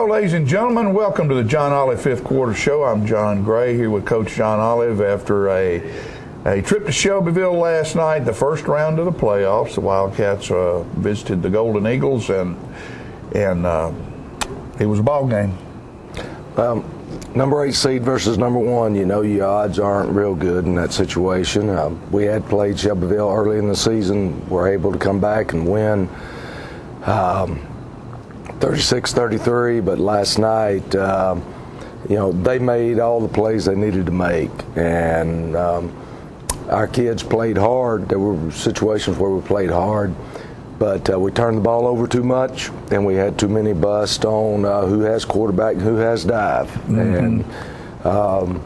Well, ladies and gentlemen, welcome to the John Olive Fifth Quarter Show. I'm John Gray here with Coach John Olive after a trip to Shelbyville last night, the first round of the playoffs. The Wildcats visited the Golden Eagles, and it was a ball game. Number 8 seed versus number 1, you know your odds aren't real good in that situation. We had played Shelbyville early in the season, were able to come back and win 36-33, but last night, they made all the plays they needed to make, and our kids played hard. There were situations where we played hard, but we turned the ball over too much, and we had too many busts on who has quarterback and who has dive. Mm-hmm. And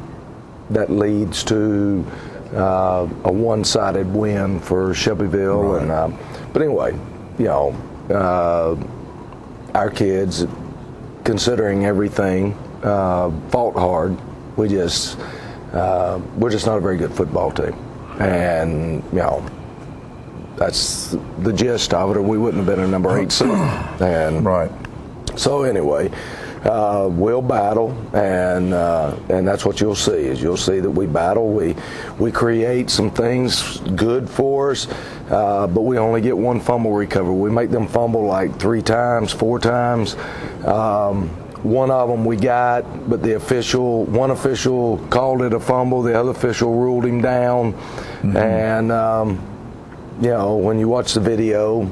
that leads to a one-sided win for Shelbyville. Right. But anyway, our kids, considering everything, fought hard. We're just not a very good football team, and that's the gist of it, or we wouldn't have been a number 8 seed. And right. So anyway, we'll battle, and that's what you'll see. Is you'll see that we battle. We create some things good for us, but we only get one fumble recovery. We make them fumble like 3 times, 4 times. One of them we got, but one official called it a fumble. The other official ruled him down, mm-hmm. And when you watch the video,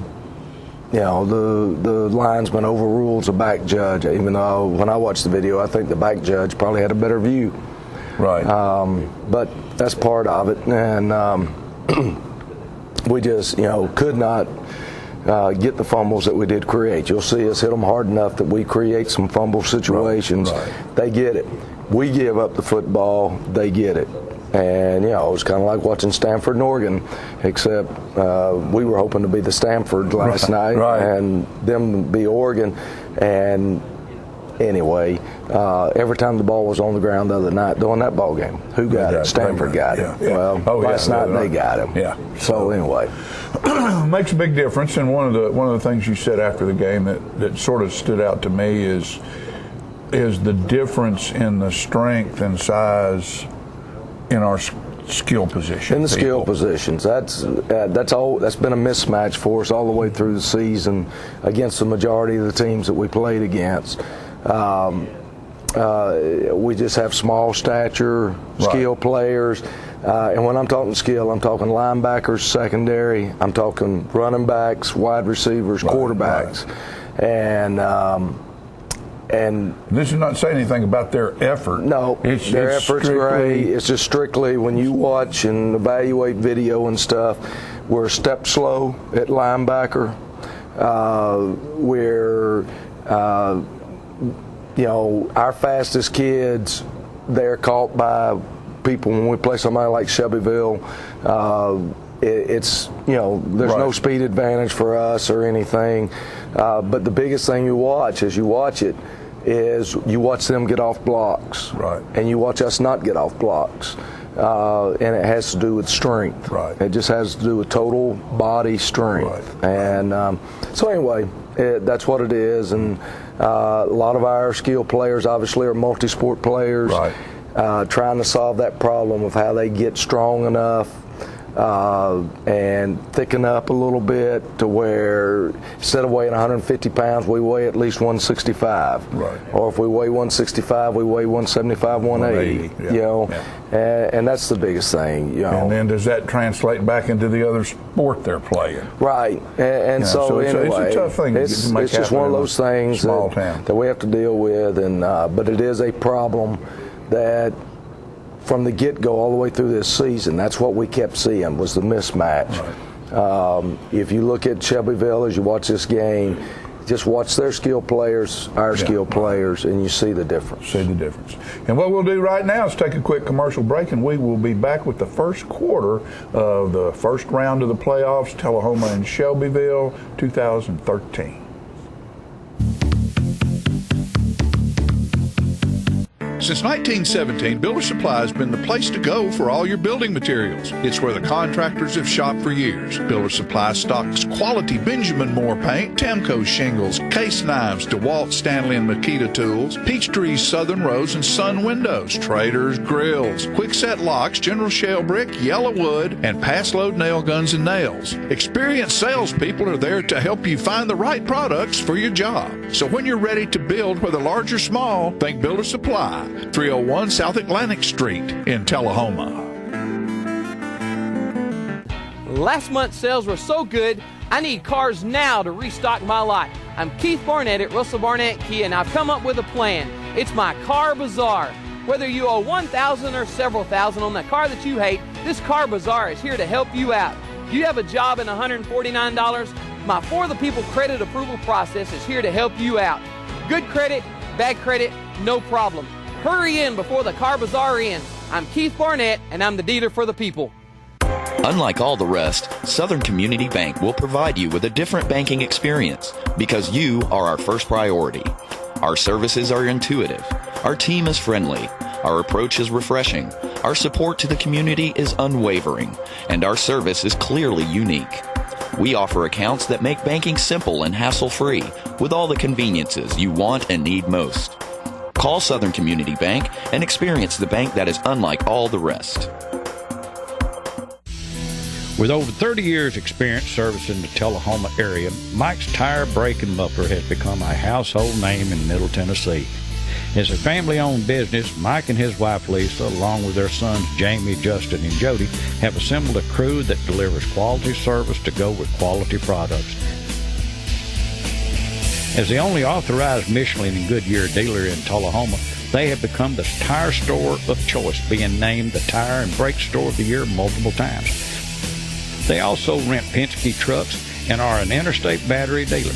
the linesman overrules a back judge, even though when I watched the video, I think the back judge probably had a better view. Right. But that's part of it, and we just, could not get the fumbles that we did create. You'll see us hit them hard enough that we create some fumble situations. Right. They get it. We give up the football, they get it. And, it was kind of like watching Stanford and Oregon, except we were hoping to be the Stanford last night and them be Oregon. And anyway, every time the ball was on the ground the other night during that ball game, who got it? Stanford got it. Yeah. Well, last night they got him. Yeah. So anyway. Makes a big difference. And one of the things you said after the game that sort of stood out to me is the difference in the strength and size in our skill position. In the skill positions, that's been a mismatch for us all the way through the season against the majority of the teams that we played against. We just have small stature, skill players, and when I'm talking skill, I'm talking linebackers, secondary, I'm talking running backs, wide receivers, quarterbacks, and this is not saying anything about their effort. No, their effort's great. It's just strictly when you watch and evaluate video and stuff, we're a step slow at linebacker. Our fastest kids, they're caught by people when we play somebody like Shelbyville. There's no speed advantage for us or anything. But the biggest thing you watch is you watch them get off blocks. Right. And you watch us not get off blocks. And it has to do with strength. Right. It just has to do with total body strength. Right. And so anyway, that's what it is. And a lot of our skill players obviously are multi-sport players. Right. Trying to solve that problem of how they get strong enough and thicken up a little bit to where instead of weighing 150 pounds, we weigh at least 165. Right. Or if we weigh 165, we weigh 175, 180. And that's the biggest thing. And then does that translate back into the other sport they're playing? Right. And so anyway, it's a tough thing. It's just one of those things that we have to deal with. And but it is a problem that from the get-go all the way through this season, that's what we kept seeing was the mismatch. Right. If you look at Shelbyville as you watch this game, just watch their skill players, our skill players, and you see the difference. And what we'll do right now is take a quick commercial break, and we will be back with the first quarter of the first round of the playoffs, Tullahoma and Shelbyville, 2013. Since 1917, Builder Supply has been the place to go for all your building materials. It's where the contractors have shopped for years. Builder Supply stocks quality Benjamin Moore paint, Tamco shingles, case knives, DeWalt, Stanley, and Makita tools, Peachtree's Southern Rose and Sun windows, Trader's grills, Quickset locks, General Shell brick, Yellow wood, and Pass Load nail guns and nails. Experienced salespeople are there to help you find the right products for your job. So when you're ready to build, whether large or small, think Builder Supply, 301 South Atlantic Street in Tullahoma. Last month's sales were so good, I need cars now to restock my lot. I'm Keith Barnett at Russell Barnett Kia, and I've come up with a plan. It's my car bazaar. Whether you owe $1,000 or several thousand on that car that you hate, this car bazaar is here to help you out. Do you have a job and $149? My For the People credit approval process is here to help you out. Good credit, bad credit, no problem. Hurry in before the car bazaar ends. I'm Keith Barnett, and I'm the dealer for the people. Unlike all the rest, Southern Community Bank will provide you with a different banking experience because you are our first priority. Our services are intuitive. Our team is friendly. Our approach is refreshing. Our support to the community is unwavering. And our service is clearly unique. We offer accounts that make banking simple and hassle-free with all the conveniences you want and need most. Call Southern Community Bank and experience the bank that is unlike all the rest. With over 30 years experience servicing the Tullahoma area, Mike's Tire, Brake, and Muffler has become a household name in Middle Tennessee. As a family-owned business, Mike and his wife Lisa, along with their sons Jamie, Justin, and Jody, have assembled a crew that delivers quality service to go with quality products. As the only authorized Michelin and Goodyear dealer in Tullahoma, they have become the tire store of choice, being named the Tire and Brake Store of the Year multiple times. They also rent Penske trucks and are an interstate battery dealer.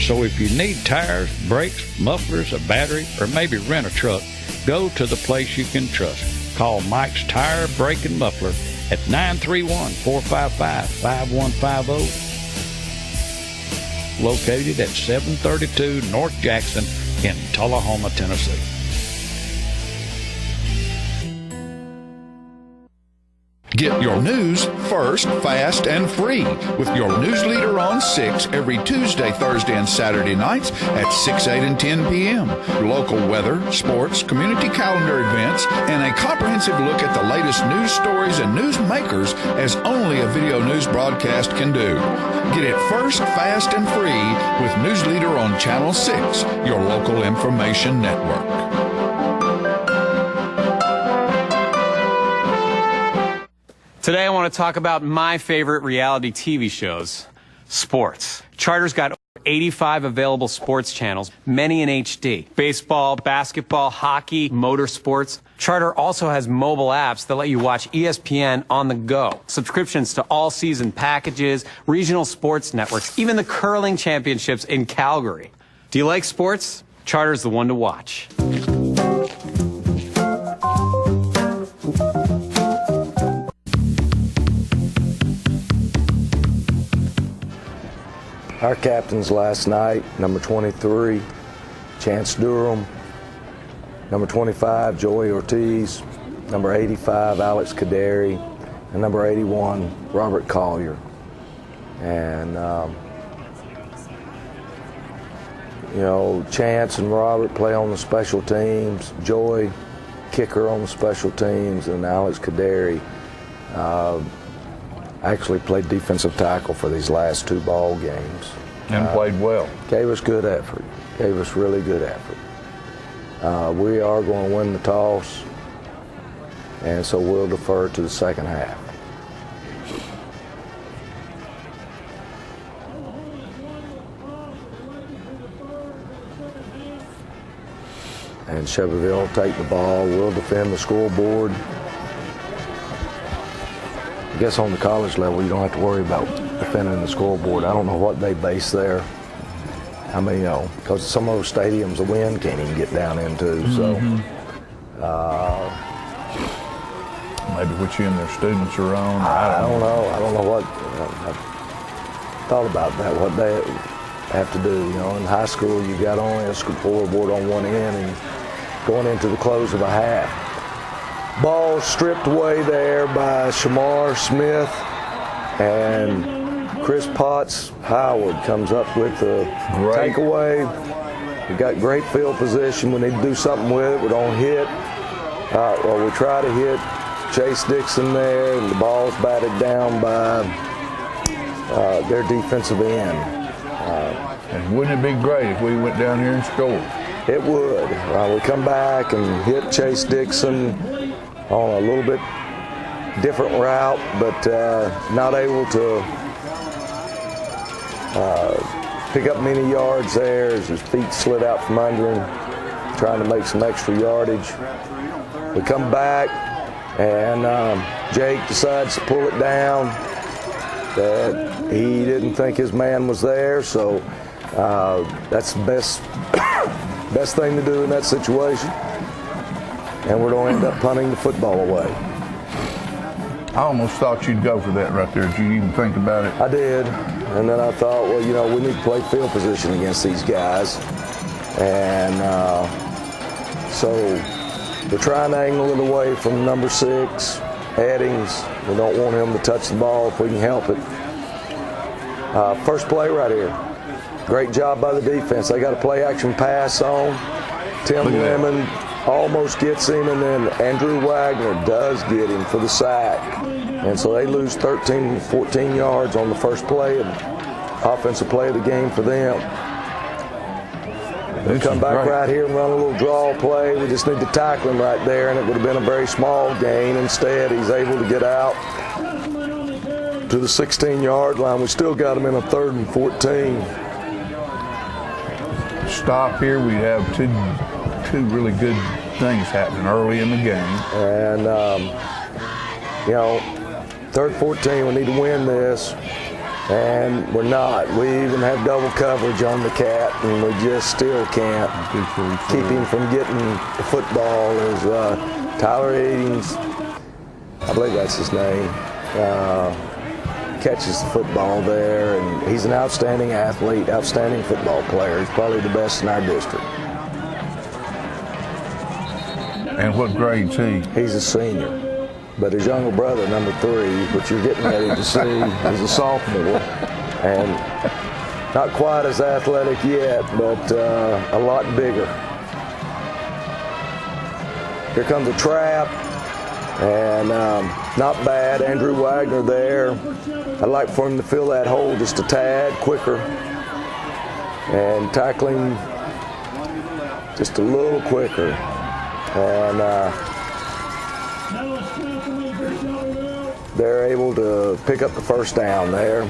So if you need tires, brakes, mufflers, a battery, or maybe rent a truck, go to the place you can trust. Call Mike's Tire, Brake, and Muffler at 931-455-5150. Located at 732 North Jackson in Tullahoma, Tennessee. Get your news first, fast, and free with your news leader on 6 every Tuesday, Thursday, and Saturday nights at 6, 8, and 10 p.m. Local weather, sports, community calendar events, and a comprehensive look at the latest news stories and news makers as only a video news broadcast can do. Get it first, fast, and free with News Leader on Channel 6, your local information network. Today I want to talk about my favorite reality TV shows, sports. Charter's got 85 available sports channels, many in HD. Baseball, basketball, hockey, motorsports. Charter also has mobile apps that let you watch ESPN on the go. Subscriptions to all season packages, regional sports networks, even the curling championships in Calgary. Do you like sports? Charter's the one to watch. Our captains last night, number 23, Chance Durham, number 25, Joey Ortiz, number 85, Alex Kaderi, and number 81, Robert Collier. And, you know, Chance and Robert play on the special teams, Joey, kicker on the special teams, and Alex Kaderi actually played defensive tackle for these last 2 ball games. And played well. Gave us good effort. Gave us really good effort. We are going to win the toss, and so we'll defer to the second half. And Shelbyville will take the ball. We'll defend the scoreboard. I guess on the college level, you don't have to worry about defending the scoreboard. I don't know what they base there. I mean, you know, because some of those stadiums, the wind can't even get down into. So, maybe what you and their students are on. I don't know. I don't know what. I thought about that. What they have to do. You know, in high school, you got only a scoreboard on one end, and going into the close of a half. Ball stripped away there by Shamar Smith, and Chris Potts Howard comes up with the takeaway. We got great field position. We need to do something with it. We don't hit, or we try to hit Chase Dixon there, and the ball's batted down by their defensive end. And wouldn't it be great if we went down here and scored? It would. We come back and hit Chase Dixon on a little bit different route, but not able to pick up many yards there as his feet slid out from under him, trying to make some extra yardage. We come back, and Jake decides to pull it down. That he didn't think his man was there, so that's the best thing to do in that situation. And we're going to end up punting the football away. I almost thought you'd go for that right there. Did you even think about it? I did. And then I thought, well, you know, we need to play field position against these guys. And so we're trying to angle it away from number 6, Eddings. We don't want him to touch the ball if we can help it. First play right here. Great job by the defense. They got a play action pass on. Tim Lemon almost gets him, and then Andrew Wagner does get him for the sack. And so they lose 13, 14 yards on the first play, of offensive play of the game for them. We come back right here and run a little draw play. We just need to tackle him right there, and it would have been a very small gain. Instead, he's able to get out to the 16-yard line. We still got him in a 3rd and 14. Stop here. We have two really good things happening early in the game. And, you know, 3rd 14, we need to win this. And we're not. We even have double coverage on the cat, and we just still can't keep him from getting the football. As Tyler Eddings, I believe that's his name, catches the football there, and he's an outstanding athlete, outstanding football player. He's probably the best in our district. And what grade's he? He's a senior. But his younger brother, number 3, which you're getting ready to see, is a sophomore. And not quite as athletic yet, but a lot bigger. Here comes a trap. And not bad. Andrew Wagner there. I'd like for him to fill that hole just a tad quicker. And tackling just a little quicker. And they're able to pick up the first down there.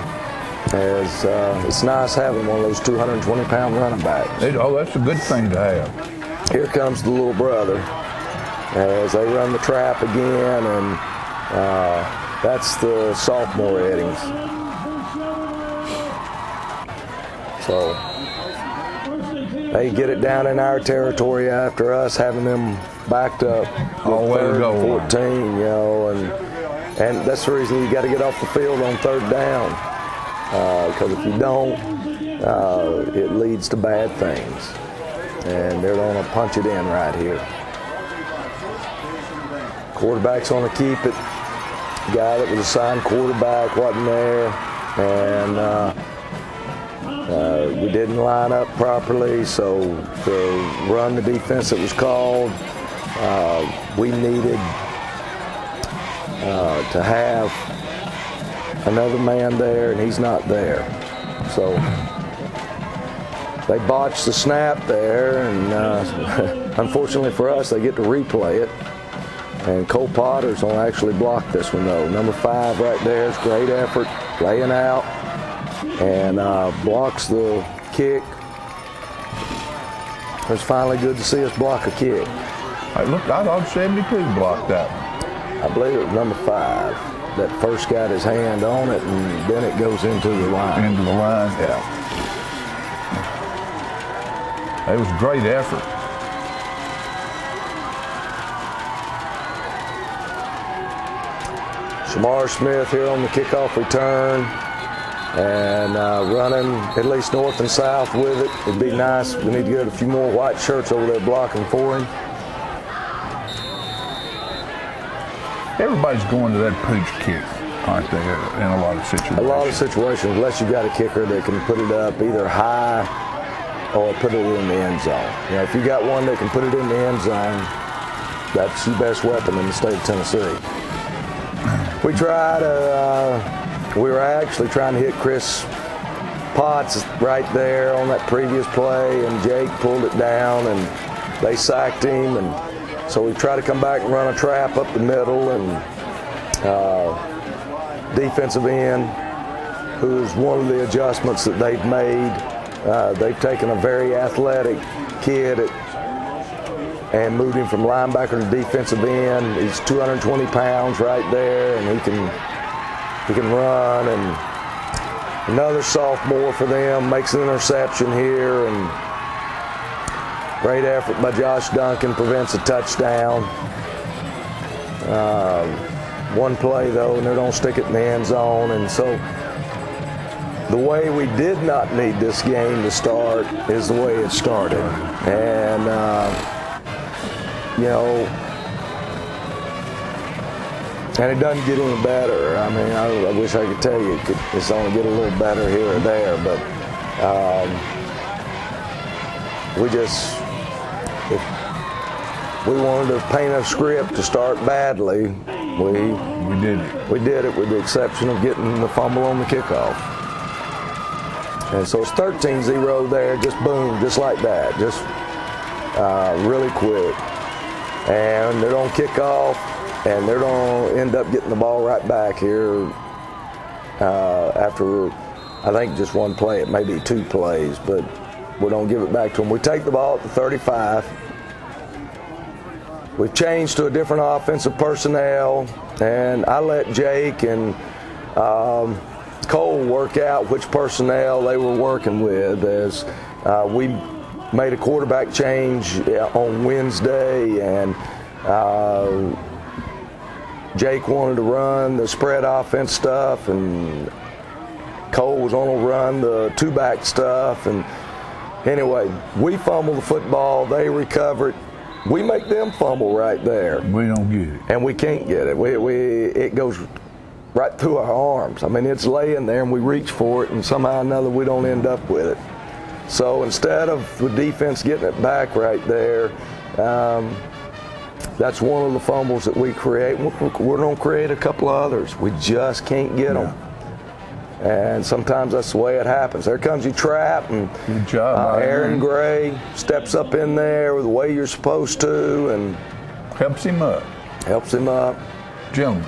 As it's nice having one of those 220-pound running backs. Oh, that's a good thing to have. Here comes the little brother as they run the trap again, and that's the sophomore Eddings. So they get it down in our territory after us having them backed up all the way to go 14, you know, and that's the reason you got to get off the field on 3rd down, because if you don't, it leads to bad things, and they're going to punch it in right here. Quarterback's going to keep it. The guy that was assigned quarterback wasn't there, and we didn't line up properly, so to run the defense that was called, we needed to have another man there, and he's not there. So they botched the snap there, and unfortunately for us, they get to replay it. And Cole Potter's going to actually block this one, though. Number 5 right there is great effort, laying out, and blocks the kick. It's finally good to see us block a kick. I thought 72 blocked that. I believe it was number 5 that first got his hand on it, and then it goes into the line. Into the line, yeah. It was great effort. Shamar Smith here on the kickoff return, and running at least north and south with it. It'd be nice. We need to get a few more white shirts over there blocking for him. Everybody's going to that pooch kick, aren't they, in a lot of situations? A lot of situations, unless you've got a kicker that can put it up either high or put it in the end zone. You know, if you got one that can put it in the end zone, that's your best weapon in the state of Tennessee. We were actually trying to hit Chris Potts right there on that previous play, and Jake pulled it down, and they sacked him, and so we tried to come back and run a trap up the middle, and defensive end, who is one of the adjustments that they've made. They've taken a very athletic kid and moved him from linebacker to defensive end. He's 220 pounds right there, and he can run. And another sophomore for them makes an interception here, and great effort by Josh Duncan, prevents a touchdown. One play though, and they don't stick it in the end zone, and so the way we did not need this game to start is the way it started. And you know, and it doesn't get any better. I mean, I wish I could tell you it's only get a little better here or there, but if we wanted to paint a script to start badly, we did it. We did it, with the exception of getting the fumble on the kickoff. And so it's 13-0 there, just boom, just like that, just really quick. And they're going to kick off, and they're going to end up getting the ball right back here after, I think, just one play. It may be two plays, but we're going to give it back to them. We take the ball at the 35. We've changed to a different offensive personnel, and I let Jake and Cole work out which personnel they were working with, as we made a quarterback change on Wednesday, and Jake wanted to run the spread offense stuff, and Cole was on to run the two-back stuff. And anyway, we fumble the football, they recover it. We make them fumble right there. We don't get it. And we can't get it. It goes right through our arms. I mean, it's laying there, and we reach for it, and somehow or another we don't end up with it. So instead of the defense getting it back right there, that's one of the fumbles that we create. We're going to create a couple of others. We just can't get them. And sometimes that's the way it happens. There comes your trap, and good job, Aaron Gray steps up in there the way you're supposed to, and helps him up. Gentlemen.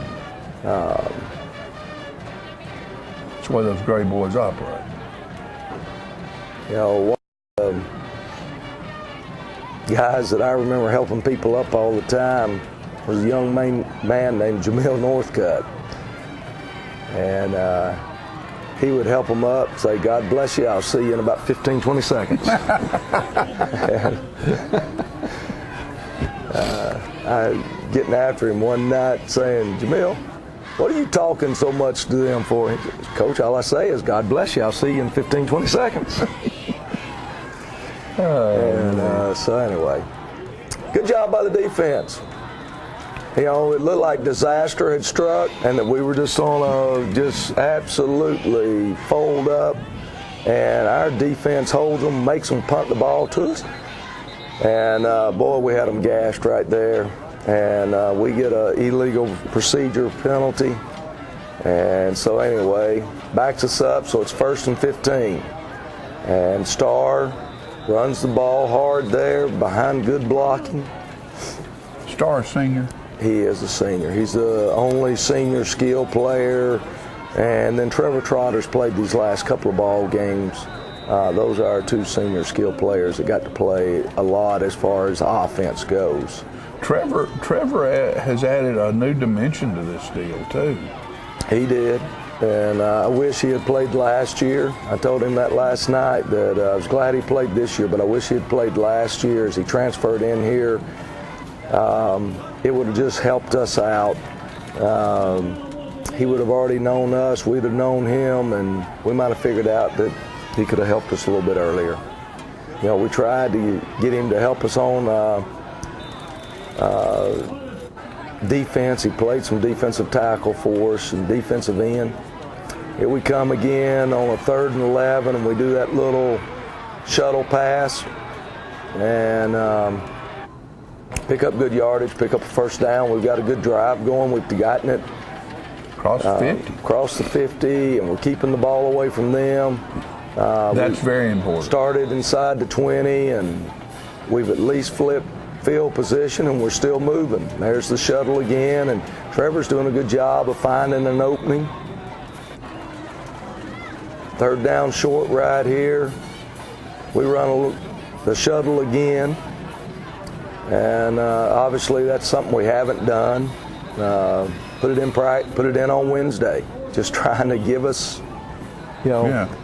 That's the way those Gray boys operate. You know, one of the guys that I remember helping people up all the time was a young man named Jamil Northcutt. And he would help them up, say, "God bless you, I'll see you in about 15, 20 seconds." And, I getting after him one night saying, "Jamil, what are you talking so much to them for?" He said, "Coach, all I say is, God bless you, I'll see you in 15, 20 seconds. So anyway, good job by the defense. You know, it looked like disaster had struck, and that we were just on a absolutely fold up, and our defense holds them, makes them punt the ball to us, and boy, we had them gashed right there, and we get an illegal procedure penalty, and so anyway, backs us up, so it's 1st and 15, and Starr runs the ball hard there behind good blocking. Starr senior. He is a senior. He's the only senior skill player. And then Trevor Trotter's played these last couple of ball games. Those are our two senior skill players that got to play a lot as far as offense goes. Trevor has added a new dimension to this deal, too. He did. And I wish he had played last year. I told him that last night, that I was glad he played this year, but I wish he had played last year as he transferred in here. It would have just helped us out. He would have already known us, we'd have known him, and we might have figured out that he could have helped us a little bit earlier. You know, we tried to get him to help us on defense. He played some defensive tackle for us and defensive end. Here we come again on a 3rd and 11, and we do that little shuttle pass and pick up good yardage, pick up a first down. We've got a good drive going. We've gotten it across the 50. Across the 50, and we're keeping the ball away from them. That's very important. Started inside the 20, and we've at least flipped field position, and we're still moving. There's the shuttle again, and Trevor's doing a good job of finding an opening. 3rd down short right here. We run the shuttle again, and obviously that's something we haven't done. Put it in on Wednesday. Just trying to give us,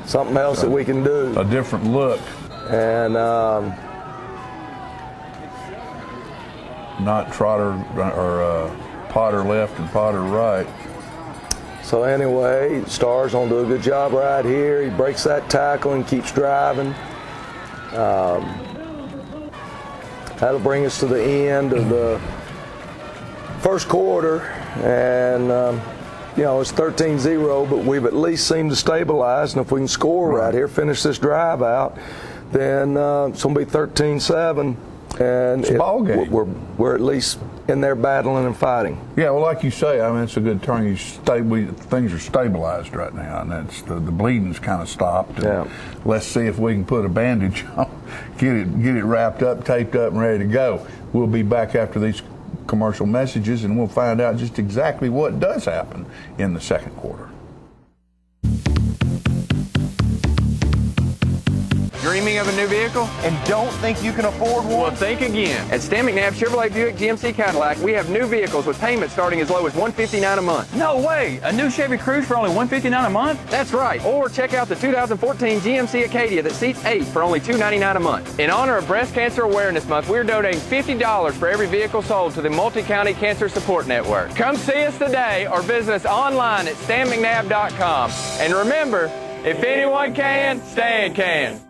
something else that we can do. A different look. And not Trotter or Potter left and Potter right. So anyway, Starr's gonna do a good job right here. He breaks that tackle and keeps driving. That'll bring us to the end of the first quarter, and it's 13-0, but we've at least seemed to stabilize, and if we can score right here, finish this drive out, then it's going to be 13-7, and it's a ball game. We're at least in there battling and fighting. Yeah, well, like you say, I mean, it's a good term. Things are stabilized right now, and that's the bleeding's kind of stopped. And let's see if we can put a bandage on, get it wrapped up, taped up, and ready to go. We'll be back after these commercial messages, and we'll find out just exactly what does happen in the second quarter. Dreaming of a new vehicle? And don't think you can afford one? Well, think again. At Stan McNabb Chevrolet Buick GMC Cadillac, we have new vehicles with payments starting as low as $159 a month. No way! A new Chevy Cruze for only $159 a month? That's right. Or check out the 2014 GMC Acadia that seats 8 for only $299 a month. In honor of Breast Cancer Awareness Month, we're donating $50 for every vehicle sold to the Multi-County Cancer Support Network. Come see us today or visit us online at stanmcnabb.com. And remember, if anyone can, Stan can.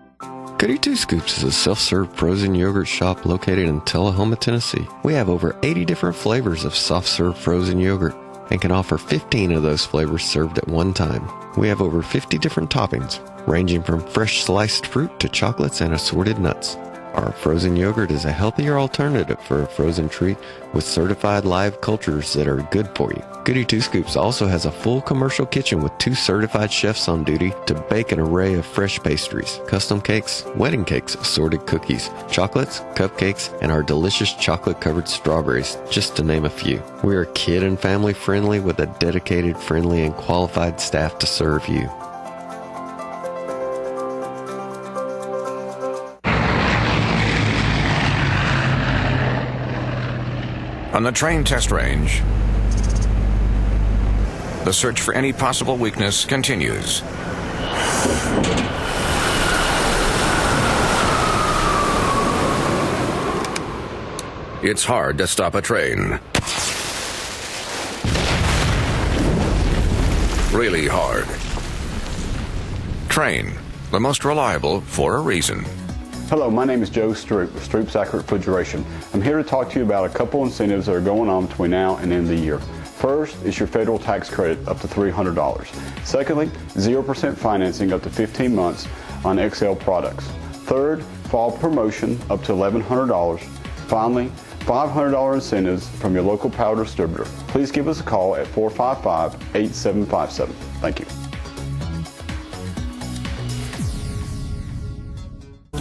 Goody Two Scoops is a self-serve frozen yogurt shop located in Tullahoma, Tennessee. We have over 80 different flavors of soft-serve frozen yogurt and can offer 15 of those flavors served at one time. We have over 50 different toppings, ranging from fresh sliced fruit to chocolates and assorted nuts. Our frozen yogurt is a healthier alternative for a frozen treat with certified live cultures that are good for you. Goody Two Scoops also has a full commercial kitchen with 2 certified chefs on duty to bake an array of fresh pastries, custom cakes, wedding cakes, assorted cookies, chocolates, cupcakes, and our delicious chocolate-covered strawberries, just to name a few. We are kid and family friendly with a dedicated, friendly, and qualified staff to serve you. On the train test range, the search for any possible weakness continues. It's hard to stop a train. Really hard. Train, the most reliable for a reason. Hello, my name is Joe Stroop with Stroop's Accurate Refrigeration. I'm here to talk to you about a couple incentives that are going on between now and the end of the year. First is your federal tax credit up to $300. Secondly, 0% financing up to 15 months on XL products. Third, fall promotion up to $1,100. Finally, $500 incentives from your local power distributor. Please give us a call at 455-8757. Thank you.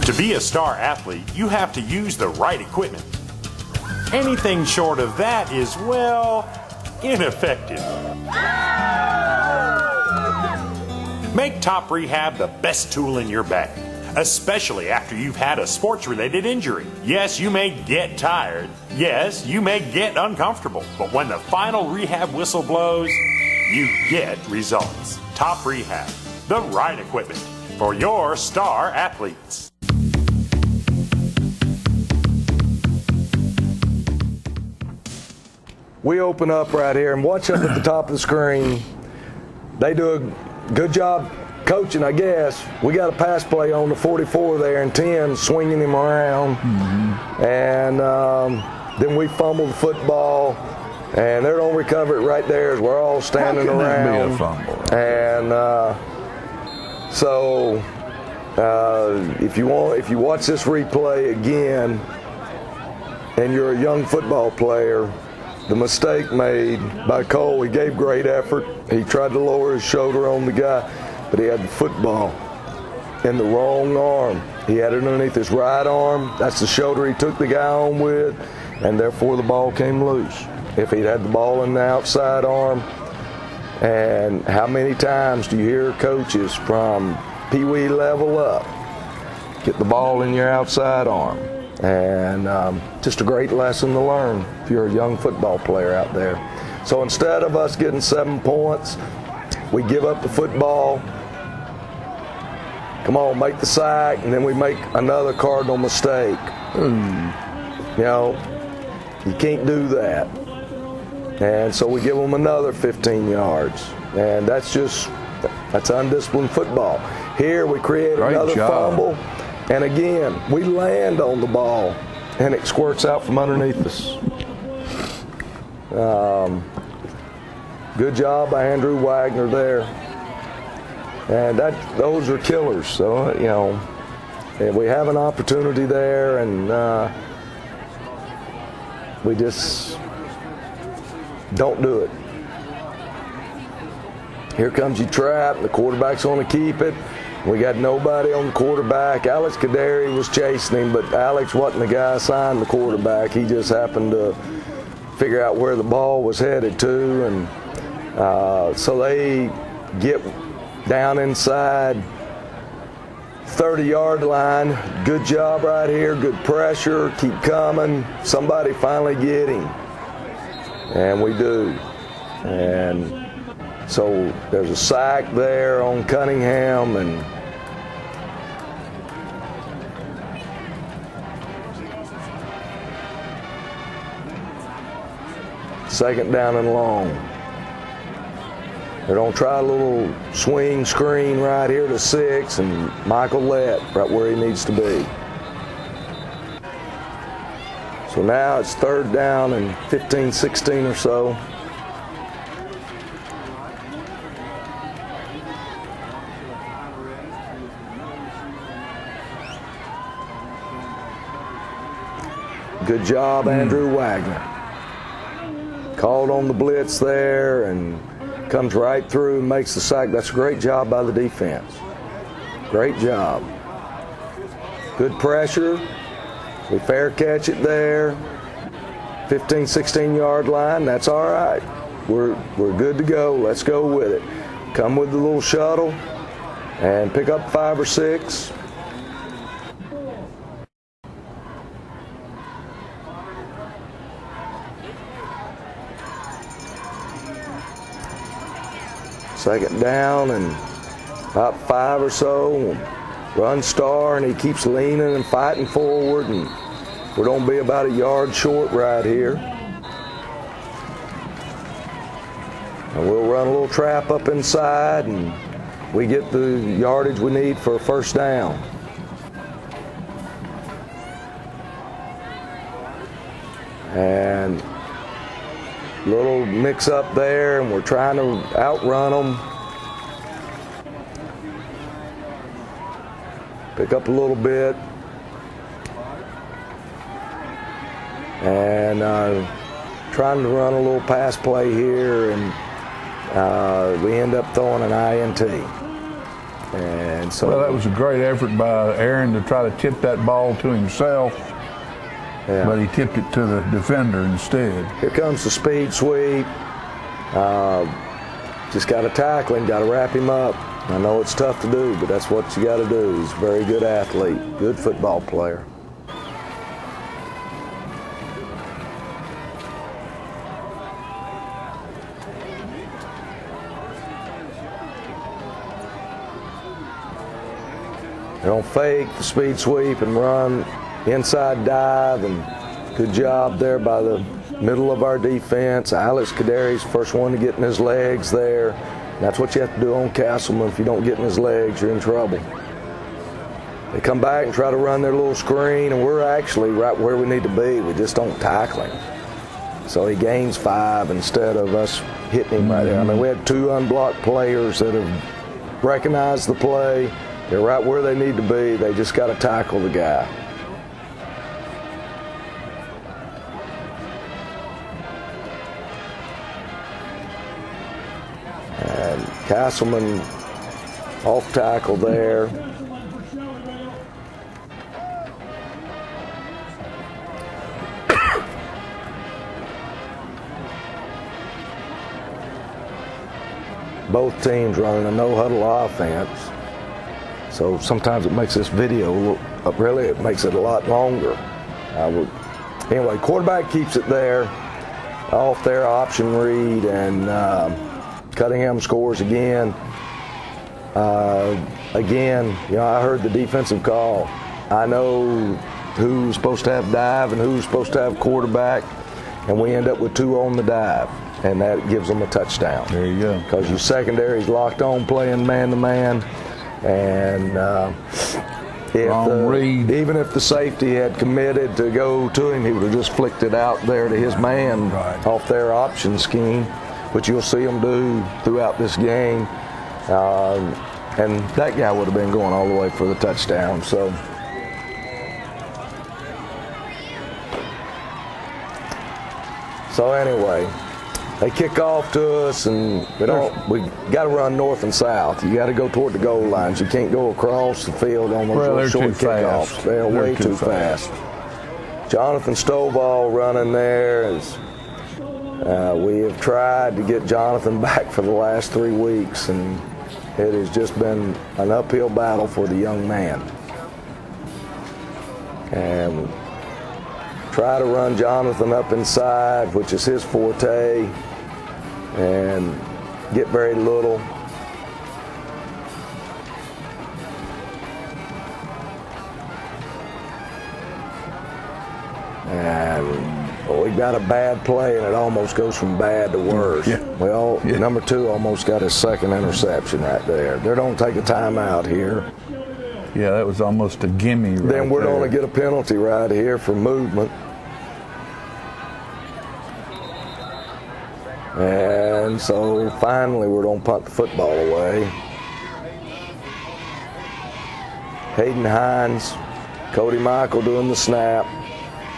To be a star athlete, you have to use the right equipment. Anything short of that is, well, ineffective. Make Top Rehab the best tool in your bag, especially after you've had a sports-related injury. Yes, you may get tired. Yes, you may get uncomfortable. But when the final rehab whistle blows, you get results. Top Rehab, the right equipment for your star athletes. We open up right here, and watch up at the top of the screen. They do a good job coaching, I guess. We got a pass play on the 44 there and 10, swinging him around. And then we fumble the football, And they don't recover it right there as we're all standing How can around. that be a fumble? And so if you watch this replay again, and you're a young football player, the mistake made by Cole, he gave great effort. He tried to lower his shoulder on the guy, but he had the football in the wrong arm. He had it underneath his right arm. That's the shoulder he took the guy on with, and therefore the ball came loose. If he'd had the ball in the outside arm, and how many times do you hear coaches from Pee Wee level up get the ball in your outside arm? And just a great lesson to learn if you're a young football player out there. So instead of us getting 7 points, we give up the football. Come on, make the sack, and then we make another cardinal mistake. You know, you can't do that. And so we give them another 15 yards. And that's undisciplined football. Here we create another fumble. And again, we land on the ball, and it squirts out from underneath us. Good job by Andrew Wagner there. And those are killers. So, you know, and we have an opportunity there, and we just don't do it. Here comes your trap. The quarterback's going to keep it. We got nobody on the quarterback. Alex Kaderi was chasing him, but Alex wasn't the guy assigned the quarterback. He just happened to figure out where the ball was headed to, and so they get down inside 30-yard line. Good job right here. Good pressure. Keep coming. Somebody finally get him. And we do. And so there's a sack there on Cunningham, and second down and long. They're going to try a little swing screen right here to 6, and Michael Lett right where he needs to be. So now it's third down and 15, 16 or so. Good job, Andrew Wagner. Called on the blitz there and comes right through and makes the sack. That's a great job by the defense. Great job. Good pressure. We fair catch it there. 15, 16-yard line. That's all right. We're good to go. Let's go with it. Come with the little shuttle and pick up 5 or 6. Second down and about 5 or so. Run star, and he keeps leaning and fighting forward, and we're going to be about a yard short right here. And we'll run a little trap up inside, and we get the yardage we need for a first down. And little mix up there, and we're trying to outrun them. Pick up a little bit. And trying to run a little pass play here, and we end up throwing an INT. And so, well, that was a great effort by Aaron to try to tip that ball to himself. Yeah. But he tipped it to the defender instead. Here comes the speed sweep. Just got to tackle him, got to wrap him up. I know it's tough to do, but that's what you got to do. He's a very good athlete, good football player. They don't fake the speed sweep and run inside dive, and good job there by the middle of our defense. Alex Kaderi's first one to get in his legs there. That's what you have to do on Castleman. If you don't get in his legs, you're in trouble. They come back and try to run their little screen, and we're actually right where we need to be. We just don't tackle him. So he gains 5 instead of us hitting him right there. I mean, we had 2 unblocked players that have recognized the play. They're right where they need to be. They just got to tackle the guy. And Castleman off tackle there. Both teams running a no-huddle offense. So sometimes it makes this video, really it makes it a lot longer. Anyway, quarterback keeps it there, off their option read, and Cunningham scores again. Again, I heard the defensive call. I know who's supposed to have dive and who's supposed to have quarterback, and we end up with 2 on the dive, and that gives them a touchdown. There you go. Because your secondary's locked on playing man-to-man, and even if the safety had committed to go to him, he would have just flicked it out there to his man off their option scheme, which you'll see them do throughout this game. And that guy would have been going all the way for the touchdown. So anyway, they kick off to us, and we got to run north and south. You got to go toward the goal lines. You can't go across the field on those short kickoffs. They're way too fast. Jonathan Stovall running there. We have tried to get Jonathan back for the last 3 weeks, and it has just been an uphill battle for the young man. And try to run Jonathan up inside, which is his forte, and get very little. And we got a bad play, and it almost goes from bad to worse. Number 2 almost got his second interception right there. They don't take a timeout here. Yeah, that was almost a gimme right Then we're there. going to get a penalty right here for movement. And so finally we're going to punt the football away. Hayden Hines, Cody Michael doing the snap.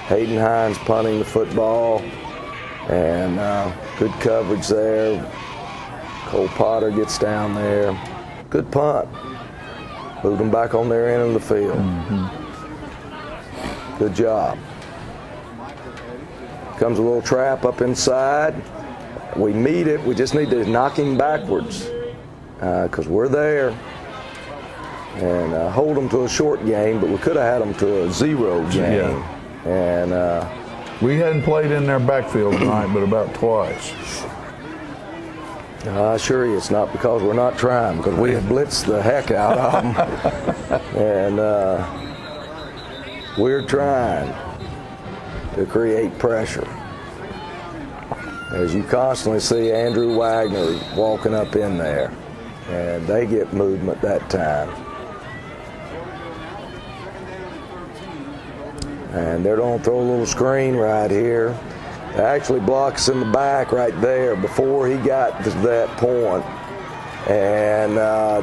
Hayden Hines punting the football. And good coverage there. Cole Potter gets down there. Good punt. Moved them back on their end of the field. Good job. Comes a little trap up inside. We meet it. We just need to knock him backwards because we're there. And hold them to a short game, but we could have had them to a 0 game. And we hadn't played in their backfield tonight, but about twice. I assure you it's not because we're not trying, because we have blitzed the heck out of them. And we're trying to create pressure. As you constantly see Andrew Wagner walking up in there, and they get movement that time. And they're going to throw a little screen right here. It actually blocks in the back right there before he got to that point. And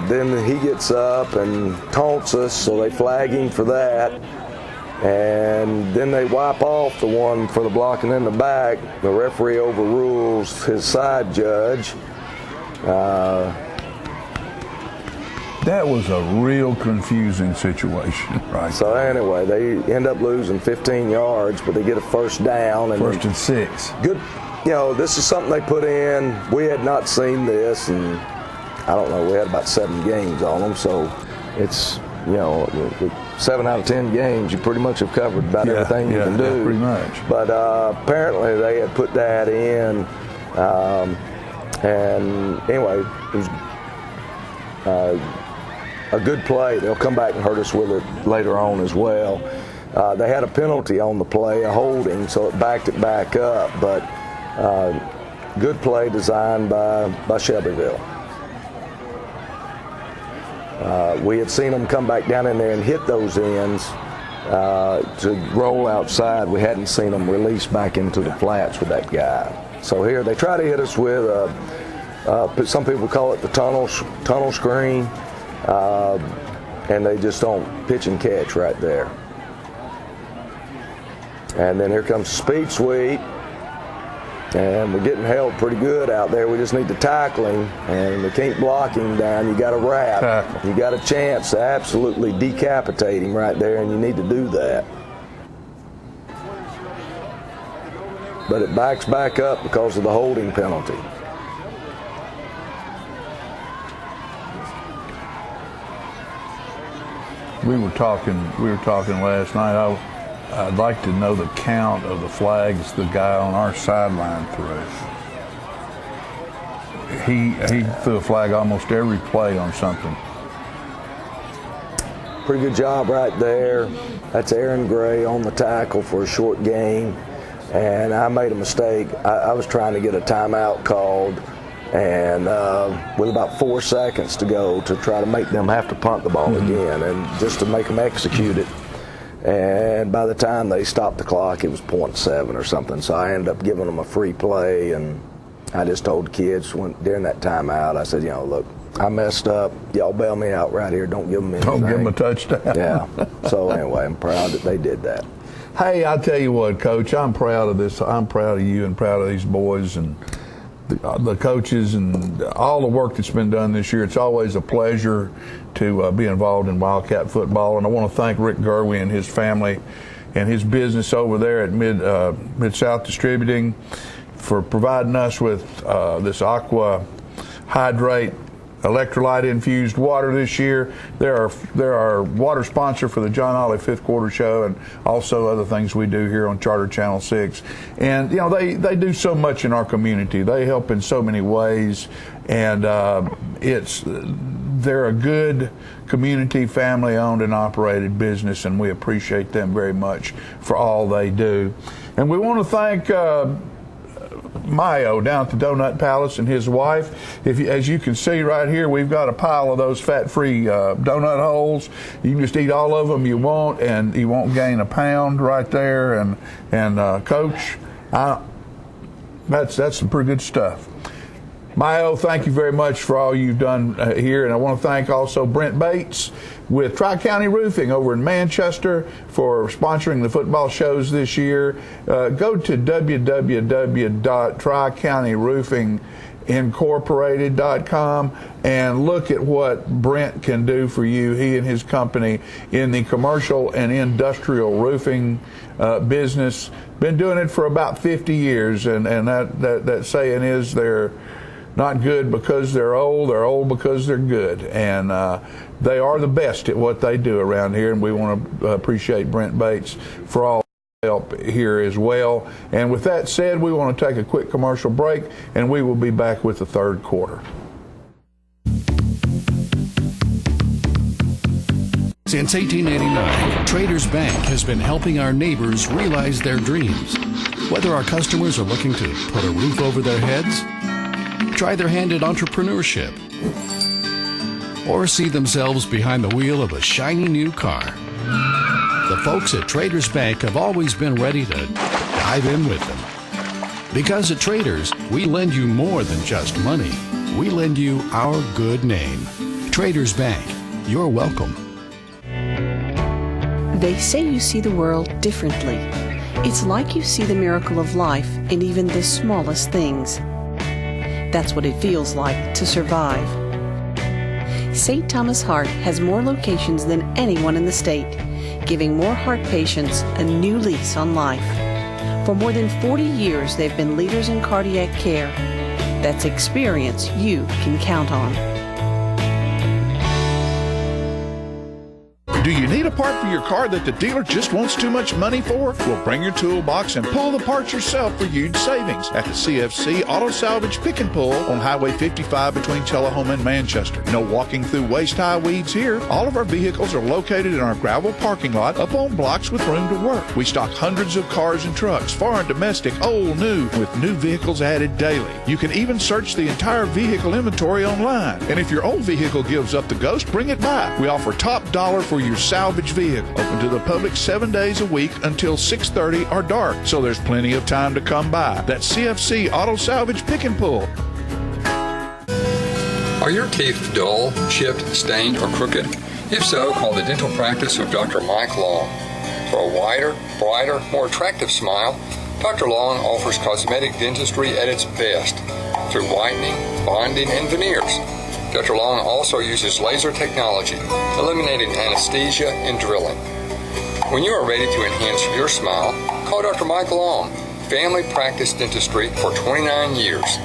then he gets up and taunts us, so they flag him for that. And then they wipe off the one for the blocking in the back. The referee overrules his side judge. That was a real confusing situation, right? So anyway, they end up losing 15 yards, but they get a first down. And 1st and 6. Good. This is something they put in. We had not seen this, and I don't know, we had about 7 games on them, so it's, 7 out of 10 games, you pretty much have covered about everything you can do. Yeah, pretty much. But apparently they had put that in, and anyway, it was a good play. They'll come back and hurt us with it later on as well. They had a penalty on the play, a holding, so it backed it back up, but good play designed by Shelbyville. We had seen them come back down in there and hit those ends, to roll outside. We hadn't seen them release back into the flats with that guy. So here they try to hit us with, some people call it the tunnel screen, and they just don't pitch and catch right there. And then here comes speed sweep, and we're getting held pretty good out there. We just need to tackle him, and we can't block him down. You got to wrap. You got a chance to absolutely decapitate him right there, and you need to do that. But it backs back up because of the holding penalty. We were talking last night. I'd like to know the count of the flags the guy on our sideline threw. He threw a flag almost every play on something. Pretty good job right there. That's Aaron Gray on the tackle for a short gain. And I made a mistake. I was trying to get a timeout called, and with about 4 seconds to go to try to make them have to punt the ball again, and just to make them execute it. And by the time they stopped the clock, it was .7 or something. So I ended up giving them a free play, and I just told the kids during that timeout, I said, look, I messed up. Y'all bail me out right here. Don't give them anything. Don't give them a touchdown. Yeah. So anyway, I'm proud that they did that. Hey, I'll tell you what, Coach, I'm proud of this. I'm proud of you and proud of these boys and the coaches and all the work that's been done this year. It's always a pleasure to be involved in Wildcat football, and I want to thank Rick Gerwe and his family and his business over there at Mid-South Distributing for providing us with this Aqua Hydrate electrolyte infused water this year. They're our water sponsor for the John Ollie Fifth Quarter Show, and also other things we do here on Charter Channel 6. And they do so much in our community. They help in so many ways, and they're a good community, family owned and operated business, and we appreciate them very much for all they do. And we want to thank Mayo down at the Donut Palace and his wife. As you can see right here, we've got a pile of those fat-free donut holes. You can just eat all of them you want, and you won't gain a pound right there. And Coach, that's some pretty good stuff. Mayo, thank you very much for all you've done here, and I want to thank also Brent Bates with Tri-County Roofing over in Manchester for sponsoring the football shows this year. Go to www.tricountyroofingincorporated.com and look at what Brent can do for you, he and his company, in the commercial and industrial roofing business. Been doing it for about 50 years, and that saying is they're not good because they're old because they're good. And they are the best at what they do around here, and we want to appreciate Brent Bates for all help here as well. And with that said, we want to take a quick commercial break, and we will be back with the third quarter. Since 1889, Traders Bank has been helping our neighbors realize their dreams. Whether our customers are looking to put a roof over their heads, try their hand at entrepreneurship, or see themselves behind the wheel of a shiny new car, the folks at Traders Bank have always been ready to dive in with them. Because at Traders, we lend you more than just money. We lend you our good name. Traders Bank, you're welcome. They say you see the world differently. It's like you see the miracle of life in even the smallest things. That's what it feels like to survive. St. Thomas Heart has more locations than anyone in the state, giving more heart patients a new lease on life. For more than 40 years, they've been leaders in cardiac care. That's experience you can count on. Do you need a part for your car that the dealer just wants too much money for? Well, bring your toolbox and pull the parts yourself for huge savings at the CFC Auto Salvage Pick and Pull on Highway 55 between Tullahoma and Manchester. No walking through waist-high weeds here. All of our vehicles are located in our gravel parking lot up on blocks with room to work. We stock hundreds of cars and trucks, foreign, domestic, old, new, with new vehicles added daily. You can even search the entire vehicle inventory online. And if your old vehicle gives up the ghost, bring it back. We offer top dollar for your salvage salvage vehicle. Open to the public 7 days a week until 6:30 or dark, so there's plenty of time to come by. That's CFC Auto Salvage Pick and Pull. Are your teeth dull, chipped, stained, or crooked? If so, call the dental practice of Dr. Mike Long. For a wider, brighter, more attractive smile, Dr. Long offers cosmetic dentistry at its best through whitening, bonding, and veneers. Dr. Long also uses laser technology, eliminating anesthesia and drilling. When you are ready to enhance your smile, call Dr. Mike Long, family practice dentistry for 29 years.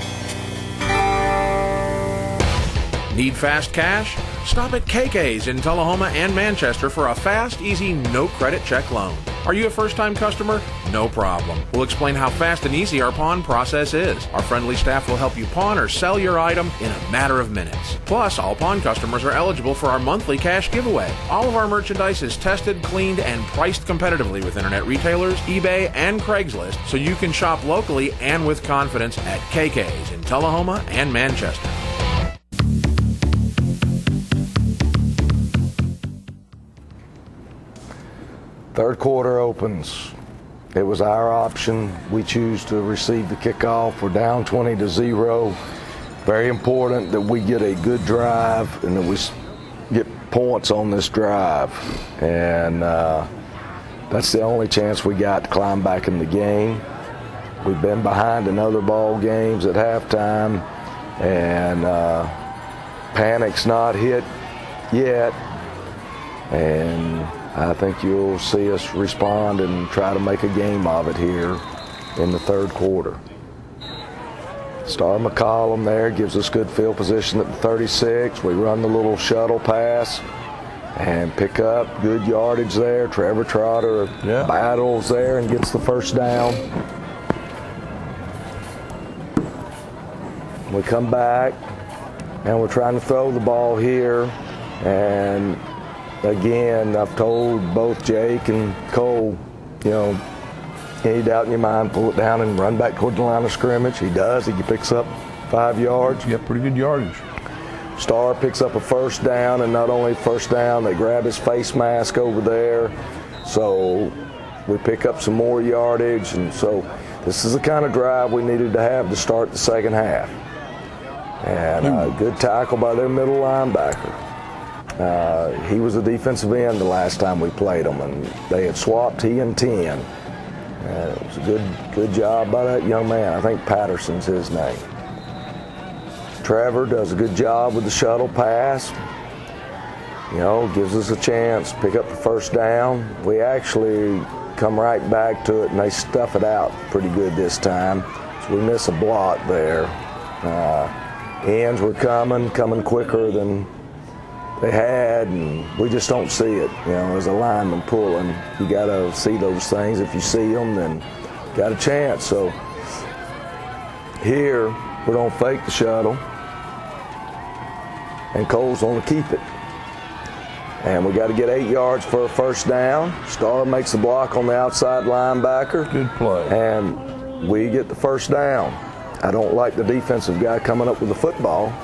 Need fast cash? Stop at KK's in Tullahoma and Manchester for a fast, easy, no credit check loan. Are you a first-time customer? No problem. We'll explain how fast and easy our pawn process is. Our friendly staff will help you pawn or sell your item in a matter of minutes. Plus, all pawn customers are eligible for our monthly cash giveaway. All of our merchandise is tested, cleaned, and priced competitively with internet retailers, eBay, and Craigslist, so you can shop locally and with confidence at KK's in Tullahoma and Manchester. Third quarter opens. It was our option. We choose to receive the kickoff. We're down 20-0. Very important that we get a good drive and that we get points on this drive. And that's the only chance we got to climb back in the game. We've been behind in other ball games at halftime, and panic's not hit yet. And I think you'll see us respond and try to make a game of it here in the third quarter. Star McCollum there gives us good field position at the 36. We run the little shuttle pass and pick up good yardage there. Trevor Trotter battles there and gets the first down. We come back and we're trying to throw the ball here, and again, I've told both Jake and Cole, any doubt in your mind, pull it down and run back toward the line of scrimmage. He does. He picks up 5 yards. Yeah, pretty good yardage. Star picks up a first down, and not only first down, they grab his face mask over there. So we pick up some more yardage, and so this is the kind of drive we needed to have to start the second half. And a good tackle by their middle linebacker. He was a defensive end the last time we played him, and they had swapped he and 10. It was a good job by that young man. I think Patterson's his name. Trevor does a good job with the shuttle pass. Gives us a chance to pick up the first down. We actually come right back to it, and they stuff it out pretty good this time. So we miss a block there. Ends were coming quicker than they had, and we just don't see it. As a lineman pulling, you got to see those things. If you see them, then you got a chance. So here, we're going to fake the shuttle, and Cole's going to keep it. And we got to get 8 yards for a first down. Starr makes the block on the outside linebacker. Good play. And we get the first down. I don't like the defensive guy coming up with the football.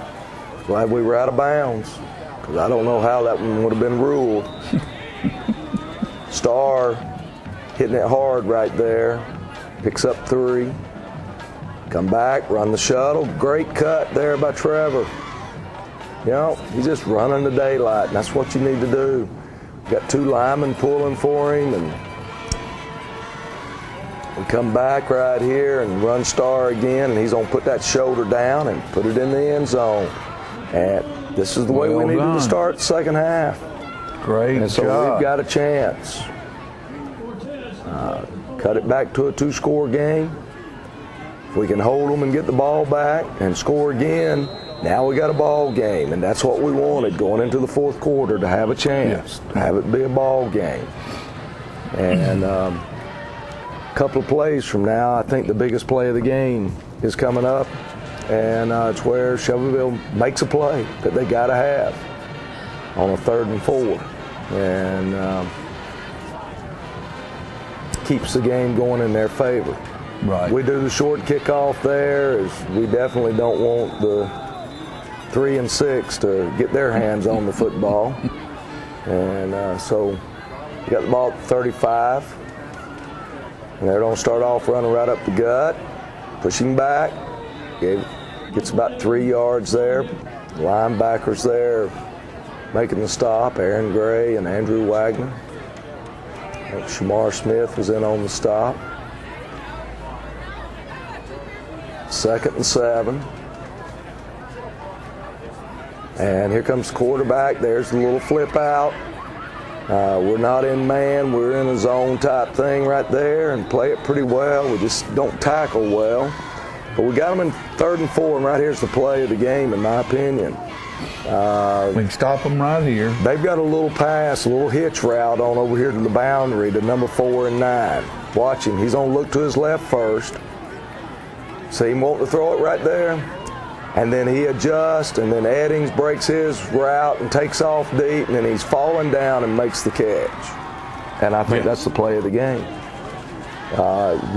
Glad we were out of bounds, because I don't know how that one would have been ruled. Starr hitting it hard right there. Picks up 3. Come back, run the shuttle. Great cut there by Trevor. He's just running the daylight, and that's what you need to do. Got 2 linemen pulling for him, and we come back right here and run Starr again, and he's going to put that shoulder down and put it in the end zone. And this is the way we needed to start the second half. Great and so job. We've got a chance. Cut it back to a 2-score game. If we can hold them and get the ball back and score again, now we got a ball game, and that's what we wanted going into the fourth quarter, to have a chance, to have it be a ball game. And a couple of plays from now, I think the biggest play of the game is coming up, and it's where Shelbyville makes a play that they got to have on a 3rd and 4, and keeps the game going in their favor. Right. We do the short kickoff there, as we definitely don't want the 3 and 6 to get their hands on the football. And so we got the ball at 35. And they're going to start off running right up the gut, pushing back. Gets about 3 yards there. Linebackers there making the stop, Aaron Gray and Andrew Wagner. I think Shamar Smith was in on the stop. 2nd and 7. And here comes the quarterback. There's the little flip out. We're not in man. We're in a zone type thing right there and play it pretty well. We just don't tackle well. But we got them in 3rd and 4, and right here's the play of the game, in my opinion. We can stop them right here. They've got a little pass, a little hitch route on over here to the boundary to number 4 and 9. Watch him. He's going to look to his left first. See him wanting to throw it right there. And then he adjusts, and then Eddings breaks his route and takes off deep, and then he's falling down and makes the catch. And I think that's the play of the game.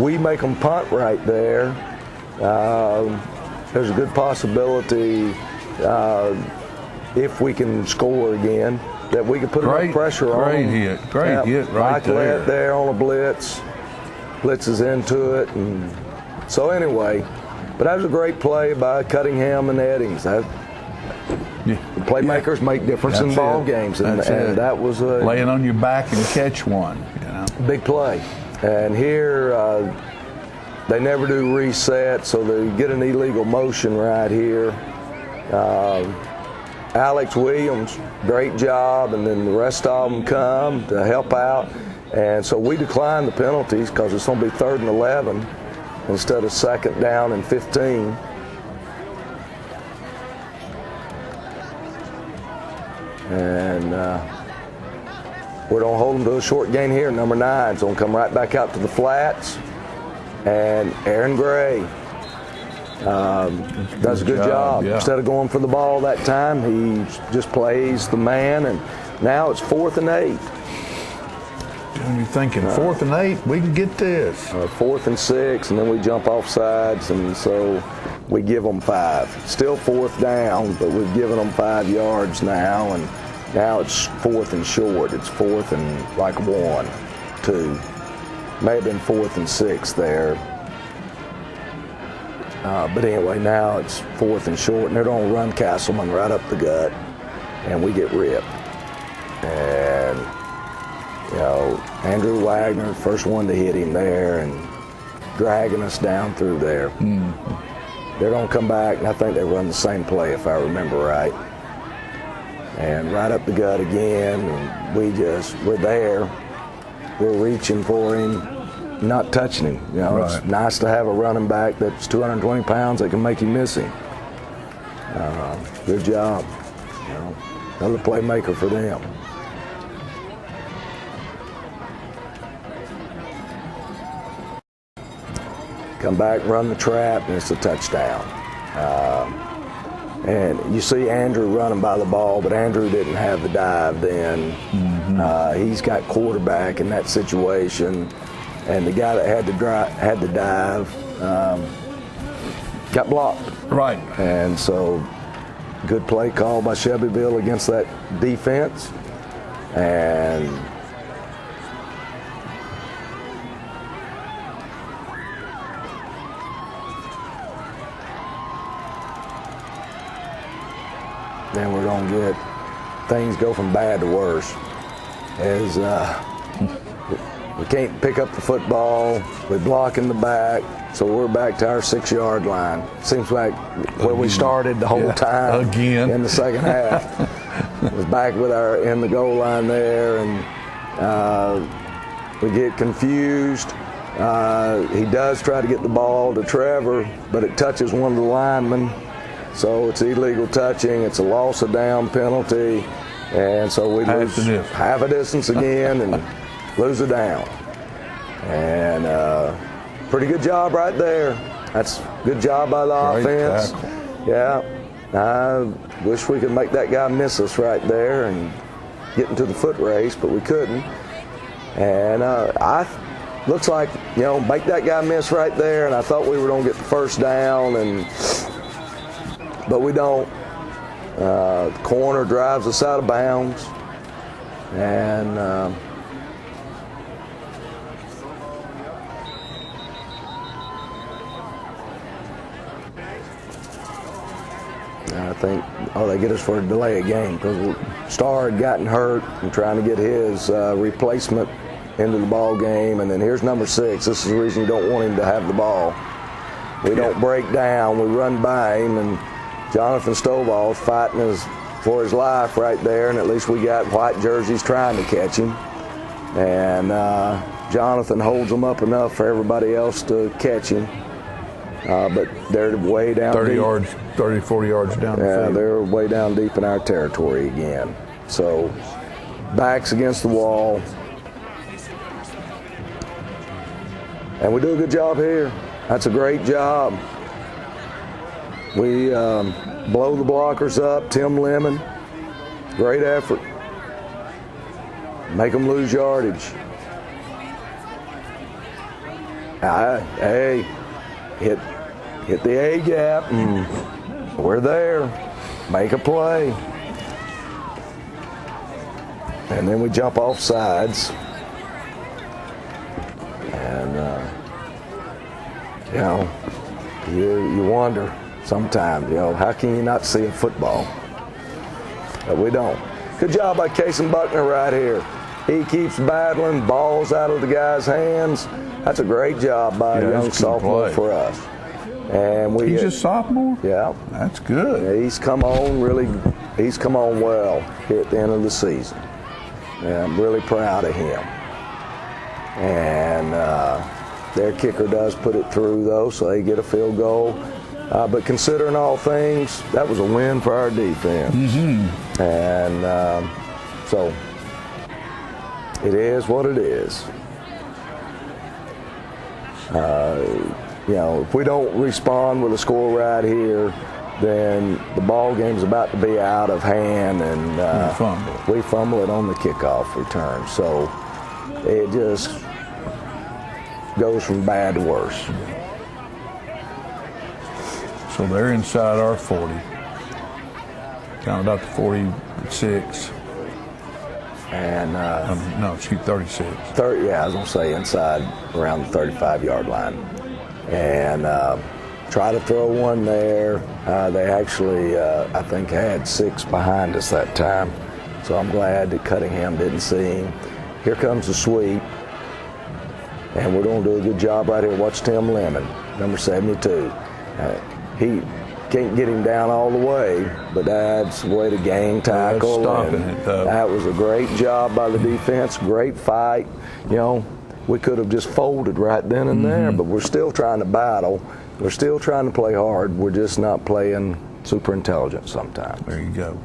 We make them punt right there. There's a good possibility, if we can score again, that we can put enough pressure on them. Great hit right there. Mike there on a blitz. Blitzes into it. And so anyway, but that was a great play by Cunningham and Eddings. The playmakers make difference in ball games, and that was laying on your back and catch one. You know? Big play. And here they never do reset, so they get an illegal motion right here. Alex Williams, great job, and then the rest of them come to help out. And so we decline the penalties because it's going to be 3rd and 11 instead of 2nd down and 15. And we're going to hold them to a short gain here. Number 9's going to come right back out to the flats. And Aaron Gray does a good job. Yeah. Instead of going for the ball that time, he just plays the man. And now it's 4th and 8. And you're thinking 4th and 8, we can get this. 4th and 6, and then we jump off sides, and so we give them 5. Still 4th down, but we've given them 5 yards now, and now it's 4th and short. It's 4th and like 1, 2. May have been 4th and 6 there. But anyway, now it's 4th and short, and they're going to run Castleman right up the gut, and we get ripped. And you know, Andrew Wagner, first one to hit him there and dragging us down through there. They're going to come back, and I think they run the same play if I remember right. And right up the gut again, and we're there. We're reaching for him, not touching him. You know, It's nice to have a running back that's 220 pounds that can make you miss him. Good job. You know, another playmaker for them. Come back, run the trap, and it's a touchdown. And you see Andrew running by the ball, but Andrew didn't have the dive then. He's got quarterback in that situation, and the guy that had the dive got blocked. Right. And so good play call by Shelbyville against that defense. And then we're going to get things go from bad to worse. As we can't pick up the football, we block in the back, so we're back to our 6-yard line. Seems like where we started the whole time in the second half. Was back with our in the goal line there, and we get confused. He does try to get the ball to Trevor, but it touches one of the linemen. So it's illegal touching. It's a loss of down penalty. And so we lose half a distance again and lose a down. And pretty good job right there. That's good job by the offense. Tackle. Yeah. I wish we could make that guy miss us right there and get into the foot race, but we couldn't. And looks like, you know, make that guy miss right there, and I thought we were going to get the first down, but we don't. The corner drives us out of bounds, And I think, they get us for a delay of game because Starr had gotten hurt and trying to get his replacement into the ball game. And then here's number 6. This is the reason you don't want him to have the ball. We don't break down. We run by him, and Jonathan Stovall's fighting for his life right there, and at least we got white jerseys trying to catch him. And Jonathan holds them up enough for everybody else to catch him. But they're way down 30, 40 yards down the field. They're way down deep in our territory again. So backs against the wall. And we do a good job here. That's a great job. We blow the blockers up. Tim Lemon, great effort. Make them lose yardage. Hey, hit the A gap. We're there. Make a play. And then we jump off sides. And, you wonder sometimes, how can you not see a football? But we don't. Good job by Cason Buckner right here. He keeps battling, balls out of the guy's hands. That's a great job by a young sophomore for us. And he's a sophomore? Yeah. That's good. He's come on well here at the end of the season. And I'm really proud of him. And their kicker does put it through, though, so they get a field goal. But considering all things, that was a win for our defense. Mm-hmm. And so it is what it is. If we don't respond with a score right here, then the ball game's about to be out of hand, and we fumble it on the kickoff return. So it just goes from bad to worse. So they're inside our 40. Down about the 46. And no, excuse 36. 30, I was gonna say inside around the 35-yard line. And try to throw one there. They actually, I think, had 6 behind us that time. So I'm glad that Cunningham didn't see him. Here comes the sweep. And we're going to do a good job right here. Watch Tim Lemon, number 72. He can't get him down all the way, but that's the way to gang tackle. Stopping it, though. That was a great job by the defense, great fight. We could have just folded right then and there, but we're still trying to battle. We're still trying to play hard. We're just not playing super intelligent sometimes. There you go.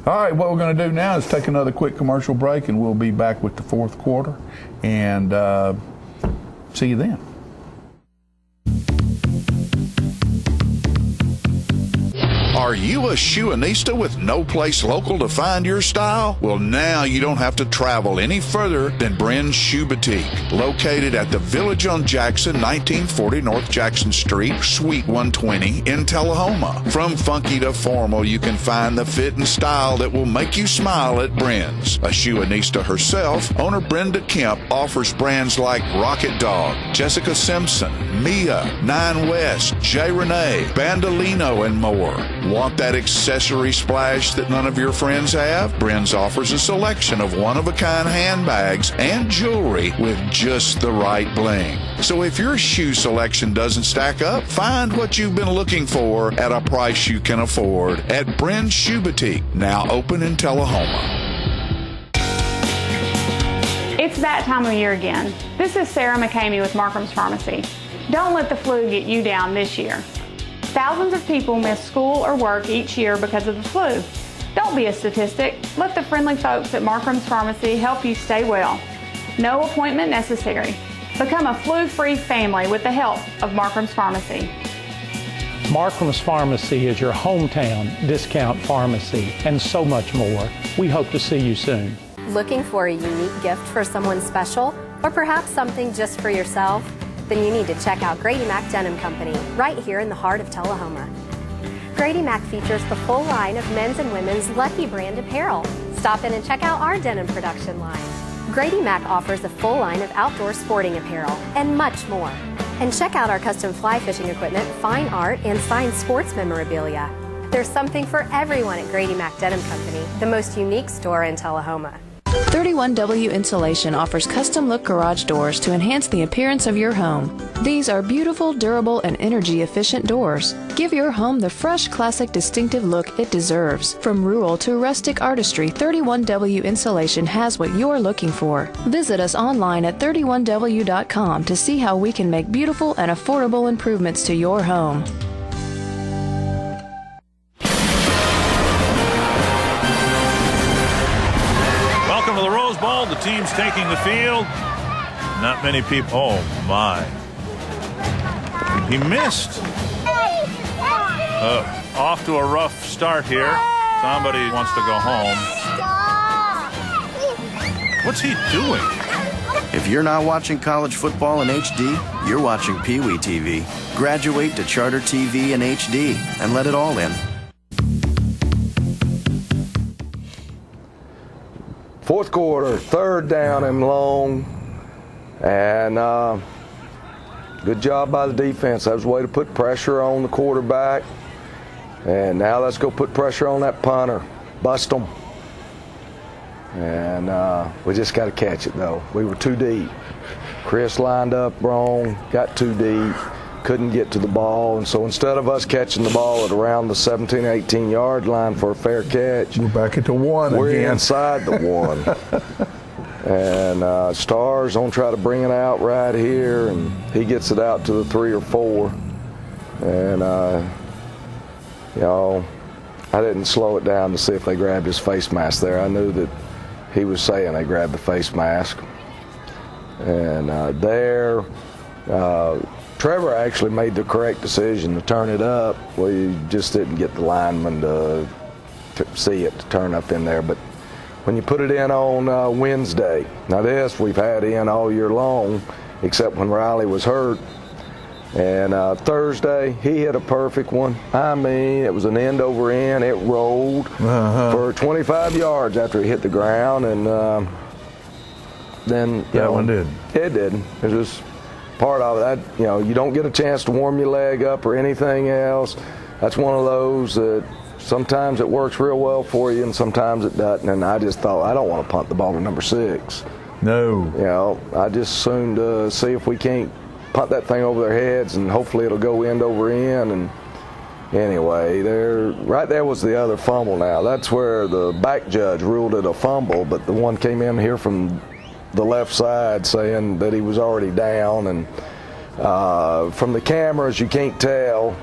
All right, what we're going to do now is take another quick commercial break, and we'll be back with the fourth quarter. And see you then. Are you a shoeanista with no place local to find your style? Well, now you don't have to travel any further than Bren's Shoe Boutique, located at the Village on Jackson, 1940 North Jackson Street, Suite 120 in Tullahoma. From funky to formal, you can find the fit and style that will make you smile at Bren's. A shoeanista herself, owner Brenda Kemp offers brands like Rocket Dog, Jessica Simpson, Mia, Nine West, J. Renee, Bandolino, and more. Want that accessory splash that none of your friends have? Bren's offers a selection of one-of-a-kind handbags and jewelry with just the right bling. So if your shoe selection doesn't stack up, find what you've been looking for at a price you can afford at Bren's Shoe Boutique, now open in Tullahoma. It's that time of year again. This is Sarah McCamey with Markham's Pharmacy. Don't let the flu get you down this year. Thousands of people miss school or work each year because of the flu. Don't be a statistic. Let the friendly folks at Markham's Pharmacy help you stay well. No appointment necessary. Become a flu-free family with the help of Markham's Pharmacy. Markham's Pharmacy is your hometown discount pharmacy and so much more. We hope to see you soon. Looking for a unique gift for someone special, or perhaps something just for yourself? Then you need to check out Grady Mac Denim Company, right here in the heart of Tullahoma. Grady Mac features the full line of men's and women's Lucky brand apparel, Stop in and check out our denim production line. Grady Mac offers a full line of outdoor sporting apparel and much more. And check out our custom fly fishing equipment, fine art, and signed sports memorabilia. There's something for everyone at Grady Mac Denim Company, the most unique store in Tullahoma. 31W Insulation offers custom look garage doors to enhance the appearance of your home. These are beautiful, durable, and energy efficient doors. Give your home the fresh, classic, distinctive look it deserves. From rural to rustic artistry, 31W Insulation has what you're looking for. Visit us online at 31W.com to see how we can make beautiful and affordable improvements to your home. Welcome to the Rose Bowl. The team's taking the field. Not many people. Oh, my. He missed. Off to a rough start here. Somebody wants to go home. What's he doing? If you're not watching college football in HD, you're watching Pee Wee TV. Graduate to Charter TV in HD and let it all in. Fourth quarter, third down and long, and good job by the defense. That was a way to put pressure on the quarterback. And now let's go put pressure on that punter. Bust them. And we just got to catch it, though. We were too deep. Chris lined up wrong, got too deep, couldn't get to the ball. And so instead of us catching the ball at around the 17, 18-yard line for a fair catch, we're back at the one we're again. Inside the one. And Stars don't try to bring it out right here, and he gets it out to the 3 or 4. And, you know, I didn't slow it down to see if they grabbed his face mask there. I knew that he was saying they grabbed the face mask. And Trevor actually made the correct decision to turn it up. We just didn't get the lineman to see it to turn up in there. But when you put it in on Wednesday, now this we've had in all year long, except when Riley was hurt. And Thursday, he hit a perfect one. I mean, it was an end over end. It rolled for 25 yards after he hit the ground. And then that one did. It didn't. It was part of that. You know, you don't get a chance to warm your leg up or anything else. That's one of those that sometimes it works real well for you and sometimes it doesn't. And I just thought, I don't want to punt the ball to number 6. No. You know, I just assumed see if we can't punt that thing over their heads and hopefully it'll go end over end. And anyway, right there was the other fumble now. That's where the back judge ruled it a fumble, but the one came in here from the left side saying that he was already down. And from the cameras, you can't tell,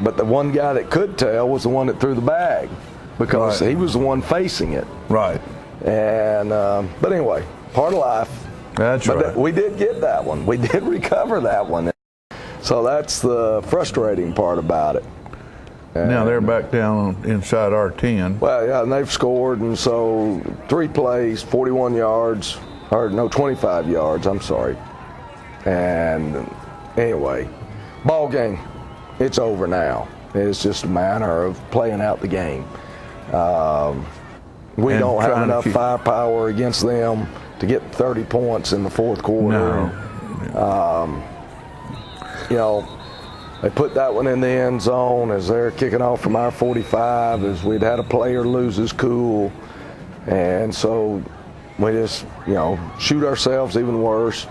but the one guy that could tell was the one that threw the bag because he was the one facing it. Right. And but anyway, part of life. That's right. We did get that one. We did recover that one. So that's the frustrating part about it. And now they're back down inside our 10. Well, yeah, and they've scored, and so 3 plays, 41 yards, or no, 25 yards, I'm sorry. And anyway, ball game, it's over now. It's just a matter of playing out the game. We don't have enough firepower against them to get 30 points in the fourth quarter. No. You know, they put that one in the end zone as they're kicking off from our 45 as we'd had a player lose his cool. And so we just, you know, shoot ourselves even worse.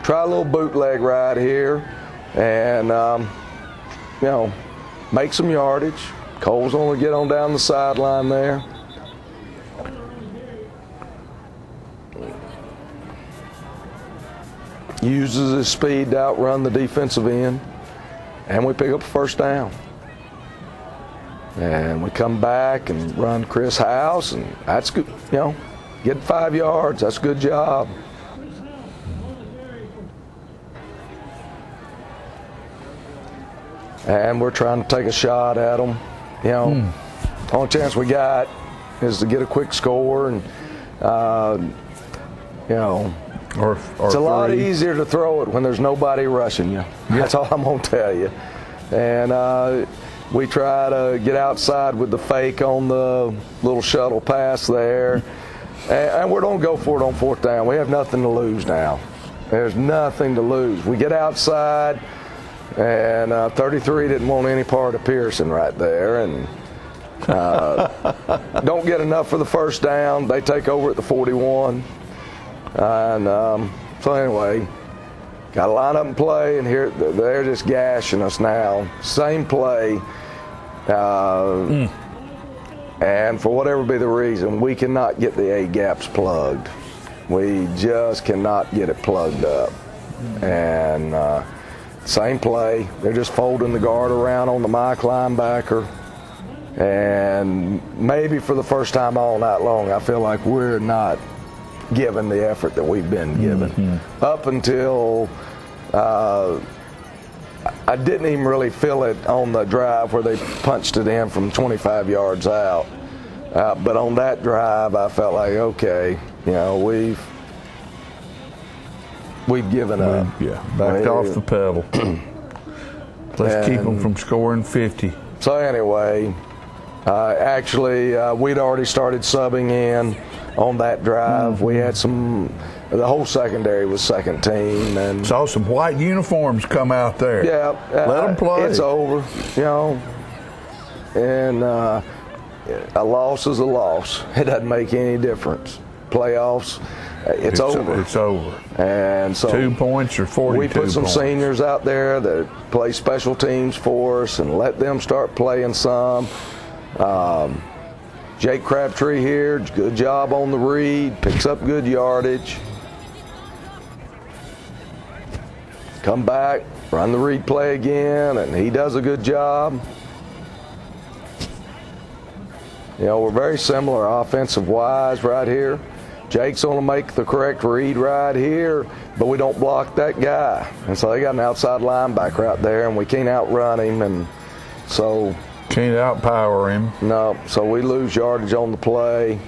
Try a little bootleg right here and, you know, make some yardage. Cole's only get on down the sideline there. Uses his speed to outrun the defensive end, and we pick up a first down. And we come back and run Chris House, and that's good. You know, get 5 yards. That's a good job. And we're trying to take a shot at them. You know, only chance we got is to get a quick score, and you know. Or it's a lot easier to throw it when there's nobody rushing you. That's all I'm going to tell you. And, we try to get outside with the fake on the little shuttle pass there. And we don't go for it on 4th down. We have nothing to lose now. There's nothing to lose. We get outside, and 33 didn't want any part of Pearson right there. And don't get enough for the 1st down. They take over at the 41. And so anyway, got to line up and play, and here they're just gashing us now. Same play. And for whatever be the reason, we cannot get the A-gaps plugged. We just cannot get it plugged up. And same play. They're just folding the guard around on the Mike linebacker. And maybe for the first time all night long, I feel like we're not given the effort that we've been given. Up until I didn't even really feel it on the drive where they punched it in from 25 yards out. But on that drive, I felt like, okay, you know, we've given up. Yeah, backed off the pedal. Let's keep them from scoring 50. So anyway, actually, we'd already started subbing in on that drive. We had the whole secondary was second team, and saw some white uniforms come out there. Yeah, let them play. It's over, you know. And a loss is a loss. It doesn't make any difference. Playoffs, it's over. It's over. And so 2 points or 42 we put some points. seniors out there that play special teams for us and let them start playing some. Jake Crabtree here, good job on the read, picks up good yardage. Come back, run the read play again, and he does a good job. You know, we're very similar offensive-wise right here. Jake's going to make the correct read right here, but we don't block that guy. And so they got an outside linebacker out there, and we can't outrun him, and so can't outpower him. No, so we lose yardage on the play.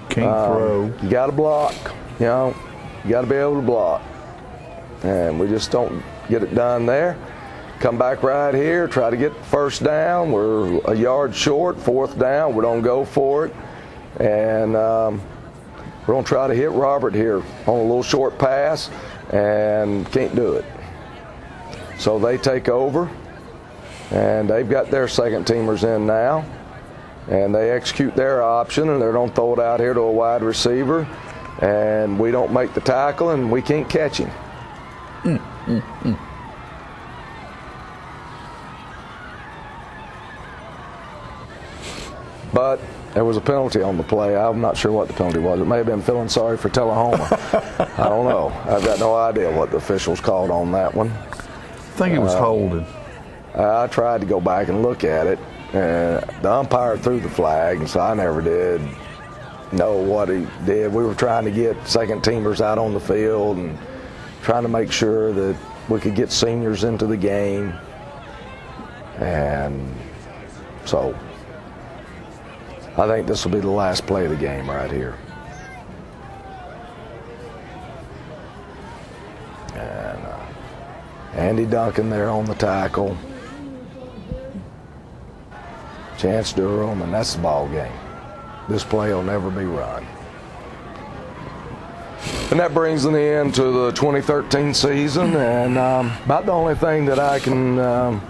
Can't throw. You got to block. You know, you got to be able to block. And we just don't get it done there. Come back right here, try to get 1st down. We're a yard short, 4th down. We don't go for it. And we're going to try to hit Robert here on a little short pass, and can't do it. So they take over, and they've got their second teamers in now. And they execute their option, and they're going to throw it out here to a wide receiver. And we don't make the tackle, and we can't catch him. But there was a penalty on the play. I'm not sure what the penalty was. It may have been feeling sorry for Tullahoma. I don't know. I've got no idea what the officials called on that one. I think it was holding. I tried to go back and look at it. The umpire threw the flag, and so I never did know what he did. We were trying to get second teamers out on the field and trying to make sure that we could get seniors into the game. And so I think this will be the last play of the game right here. And Andy Duncan there on the tackle. Chance Durham, and that's the ball game. This play will never be run. And that brings an end to the 2013 season, and about the only thing that I can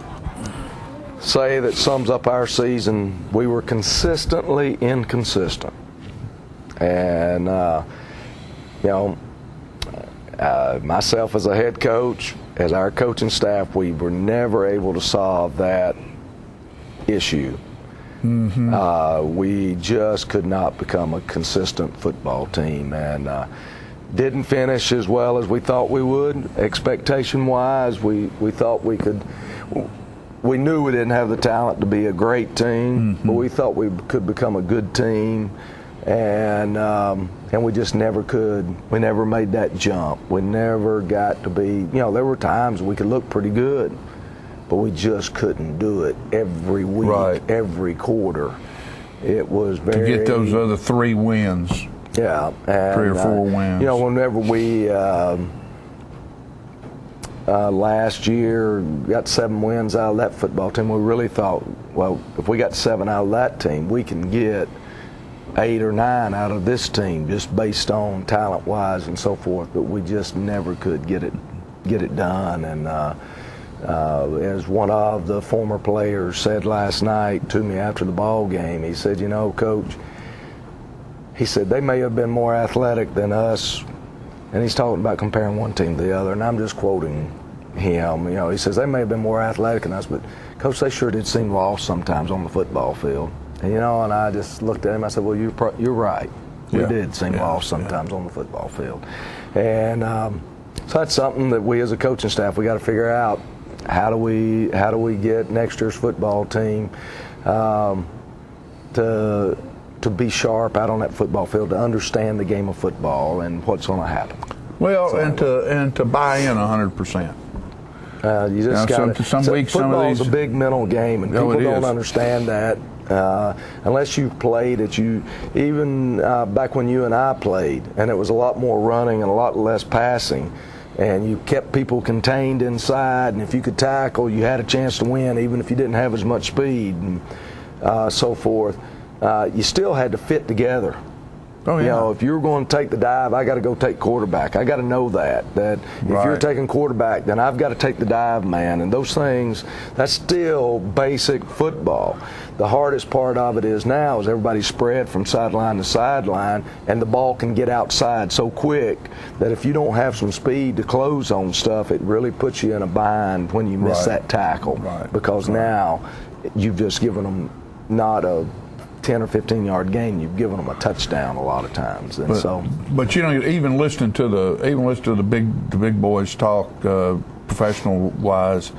say that sums up our season, we were consistently inconsistent. And, you know, myself as a head coach, as our coaching staff, we were never able to solve that issue. We just could not become a consistent football team, and didn't finish as well as we thought we would. Expectation-wise, we thought we could. We knew we didn't have the talent to be a great team, but we thought we could become a good team, and we just never could. We never made that jump. We never got to be. You know, there were times we could look pretty good, but we just couldn't do it every week, every quarter. It was very to get those other 3 wins. Yeah, and, 3 or 4 wins. You know, whenever we last year, got 7 wins out of that football team. We really thought, well, if we got 7 out of that team, we can get 8 or 9 out of this team just based on talent-wise and so forth. But we just never could get it done. And as one of the former players said last night to me after the ball game, he said, you know, Coach, he said, they may have been more athletic than us. And he's talking about comparing one team to the other, and I'm just quoting him. You know, he says they may have been more athletic than us, but Coach, they sure did seem lost sometimes on the football field. And you know, and I just looked at him. I said, well, you're right. We did seem lost sometimes on the football field. And so that's something that we as a coaching staff, we got to figure out. How do we get next year's football team to be sharp out on that football field, to understand the game of football and what's going to happen. Well, so, and to buy in 100%. You just got some weeks. Football is a big mental game, and people don't understand that unless you've played it. Even back when you and I played, and it was a lot more running and a lot less passing. And you kept people contained inside, and if you could tackle, you had a chance to win, even if you didn't have as much speed and so forth. You still had to fit together. Oh, yeah. You know, if you're going to take the dive, I got to go take quarterback. I got to know that if you're taking quarterback, then I've got to take the dive man. And those things, that's still basic football. The hardest part of it is now is everybody's spread from sideline to sideline, and the ball can get outside so quick that if you don't have some speed to close on stuff, it really puts you in a bind when you miss that tackle. Because now you've just given them not a 10 or 15-yard gain, you've given them a touchdown a lot of times. And but you know, even listening to the big boys talk, professional wise,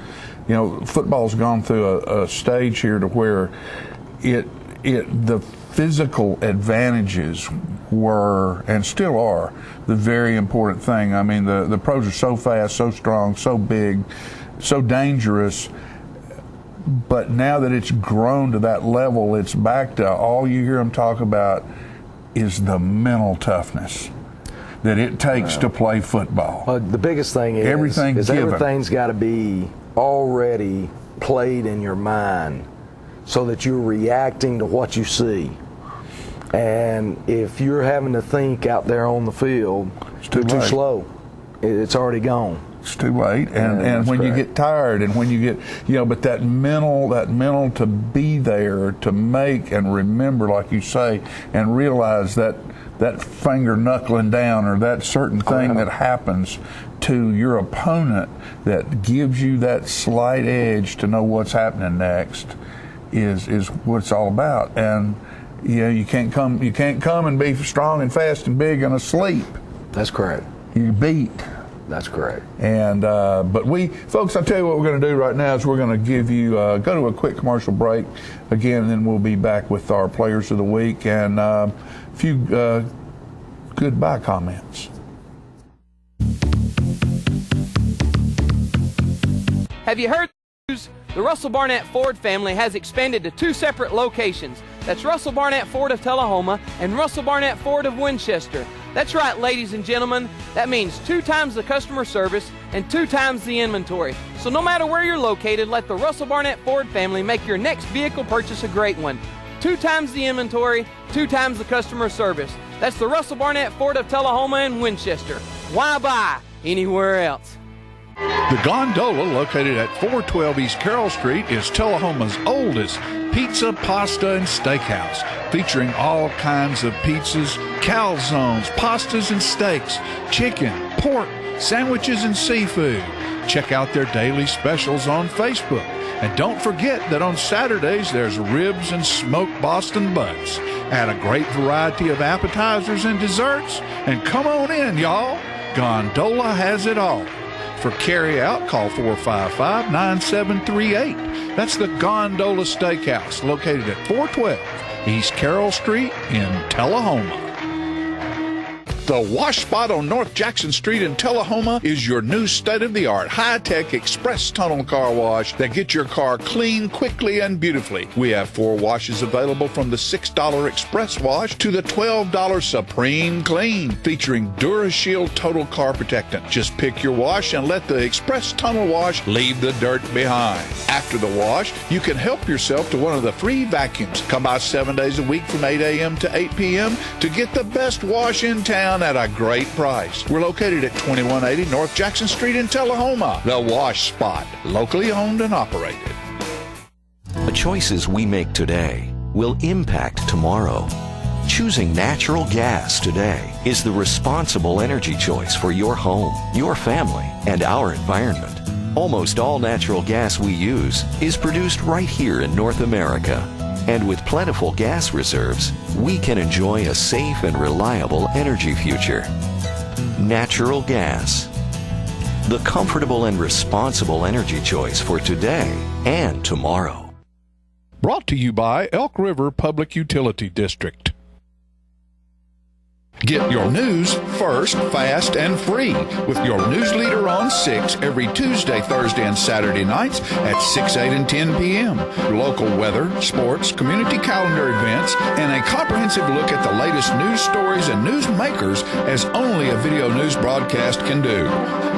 you know, football's gone through a stage here to where the physical advantages were and still are the very important thing. I mean, the pros are so fast, so strong, so big, so dangerous. But now that it's grown to that level, it's back to all you hear them talk about is the mental toughness that it takes to play football. Well, the biggest thing is everything's got to be already played in your mind so that you're reacting to what you see. And if you're having to think out there on the field, it's too slow. It's already gone. It's too late, and when you get tired, and when you get, you know, but that mental to be there, to make and remember, like you say, and realize that finger knuckling down or that certain thing that happens to your opponent that gives you that slight edge to know what's happening next is what it's all about. And you know, you can't come and be strong and fast and big and asleep. That's correct. You beat. That's correct. And but folks, I'll tell you what we're going to do right now is we're going to give you go to a quick commercial break again, and then we'll be back with our players of the week and a few goodbye comments. Have you heard the news? The Russell Barnett Ford family has expanded to 2 separate locations. That's Russell Barnett Ford of Tullahoma and Russell Barnett Ford of Winchester. That's right, ladies and gentlemen. That means 2 times the customer service and 2 times the inventory. So no matter where you're located, let the Russell Barnett Ford family make your next vehicle purchase a great one. 2 times the inventory, 2 times the customer service. That's the Russell Barnett Ford of Tullahoma and Winchester. Why buy anywhere else? The Gondola, located at 412 East Carroll Street, is Tullahoma's oldest pizza, pasta, and steakhouse, featuring all kinds of pizzas, calzones, pastas, and steaks, chicken, pork, sandwiches, and seafood. Check out their daily specials on Facebook. And don't forget that on Saturdays there's ribs and smoked Boston butts. Add a great variety of appetizers and desserts. And come on in, y'all. Gondola has it all. For carry-out, call 455-9738. That's the Gondola Steakhouse, located at 412 East Carroll Street in Tullahoma. The Wash Spot on North Jackson Street in Tullahoma is your new state-of-the-art, high-tech express tunnel car wash that gets your car clean quickly and beautifully. We have 4 washes available, from the $6 Express Wash to the $12 Supreme Clean, featuring DuraShield Total Car Protectant. Just pick your wash and let the Express Tunnel Wash leave the dirt behind. After the wash, you can help yourself to one of the free vacuums. Come by 7 days a week from 8 a.m. to 8 p.m. to get the best wash in town at a great price. We're located at 2180 North Jackson Street in Tullahoma. The Wash Spot, locally owned and operated. The choices we make today will impact tomorrow. Choosing natural gas today is the responsible energy choice for your home, your family, and our environment. Almost all natural gas we use is produced right here in North America. And with plentiful gas reserves, we can enjoy a safe and reliable energy future. Natural gas, the comfortable and responsible energy choice for today and tomorrow. Brought to you by Elk River Public Utility District. Get your news first, fast, and free with your news leader on 6 every Tuesday, Thursday, and Saturday nights at 6, 8, and 10 p.m. Local weather, sports, community calendar events, and a comprehensive look at the latest news stories and news makers as only a video news broadcast can do.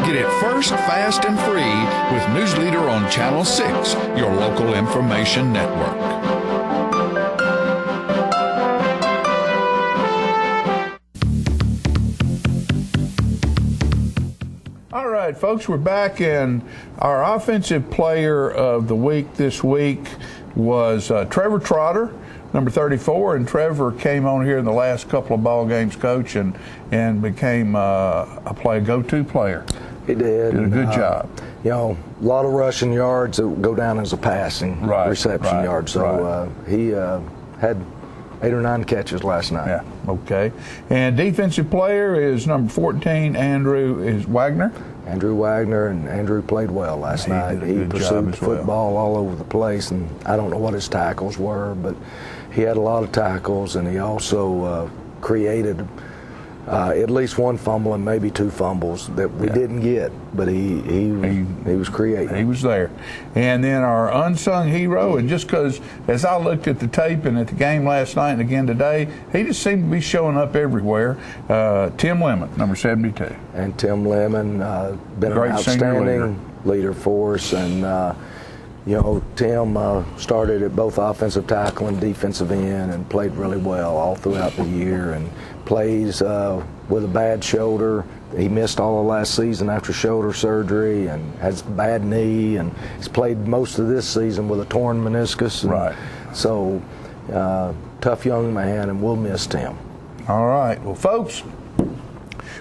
Get it first, fast, and free with News Leader on Channel 6, your local information network. All right, folks, we're back, and our offensive player of the week this week was Trevor Trotter, number 34, and Trevor came on here in the last couple of ball games, Coach, and became a go-to player. He did. Did a good job. You know, a lot of rushing yards that go down as a passing reception yard. So he had 8 or 9 catches last night. Yeah, okay. And defensive player is number 14, Andrew Wagner. Andrew Wagner, and Andrew played well last night. He pursued the football all over the place, and I don't know what his tackles were, but he had a lot of tackles, and he also created at least 1 fumble and maybe 2 fumbles that we didn't get, but he was creating. He was there. And then our unsung hero, and just because as I looked at the tape and at the game last night and again today, he just seemed to be showing up everywhere. Tim Lemon, number 72. And Tim Lemon, been an outstanding leader for us, and you know, Tim started at both offensive tackle and defensive end and played really well all throughout the year, and plays with a bad shoulder. He missed all of last season after shoulder surgery and has a bad knee, and he's played most of this season with a torn meniscus. So tough young man, and we'll miss Tim. All right. Well, folks,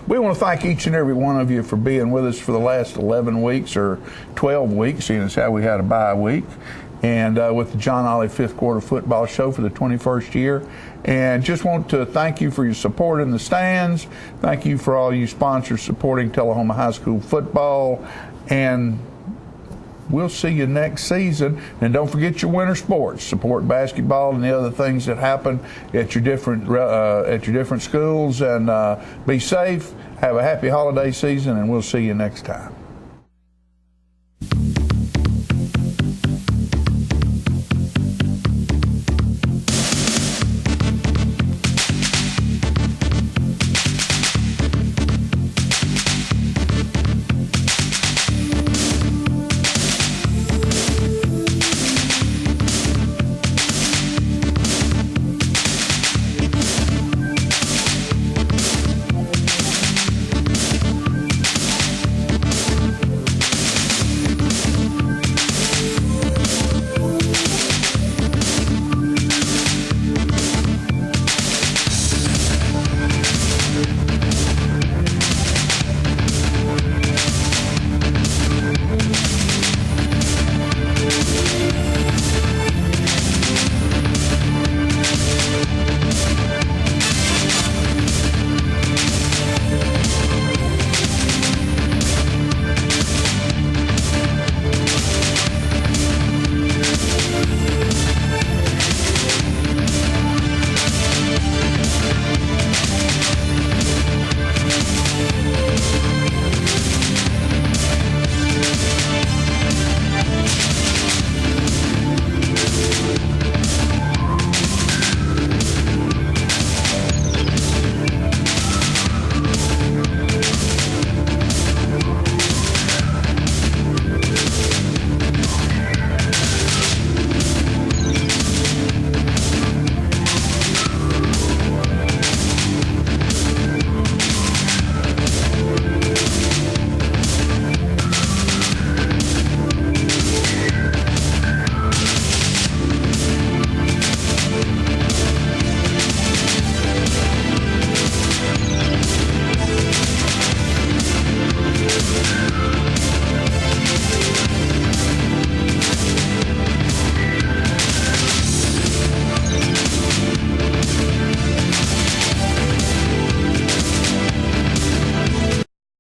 we want to thank each and every one of you for being with us for the last 11 weeks or 12 weeks, seeing as how we had a bye week, and with the John Ollie 5th Quarter Football Show for the 21st year. And just want to thank you for your support in the stands. Thank you for all you sponsors supporting Tullahoma High School football. And we'll see you next season. And don't forget your winter sports. Support basketball and the other things that happen at your different different schools. And be safe. Have a happy holiday season, and we'll see you next time.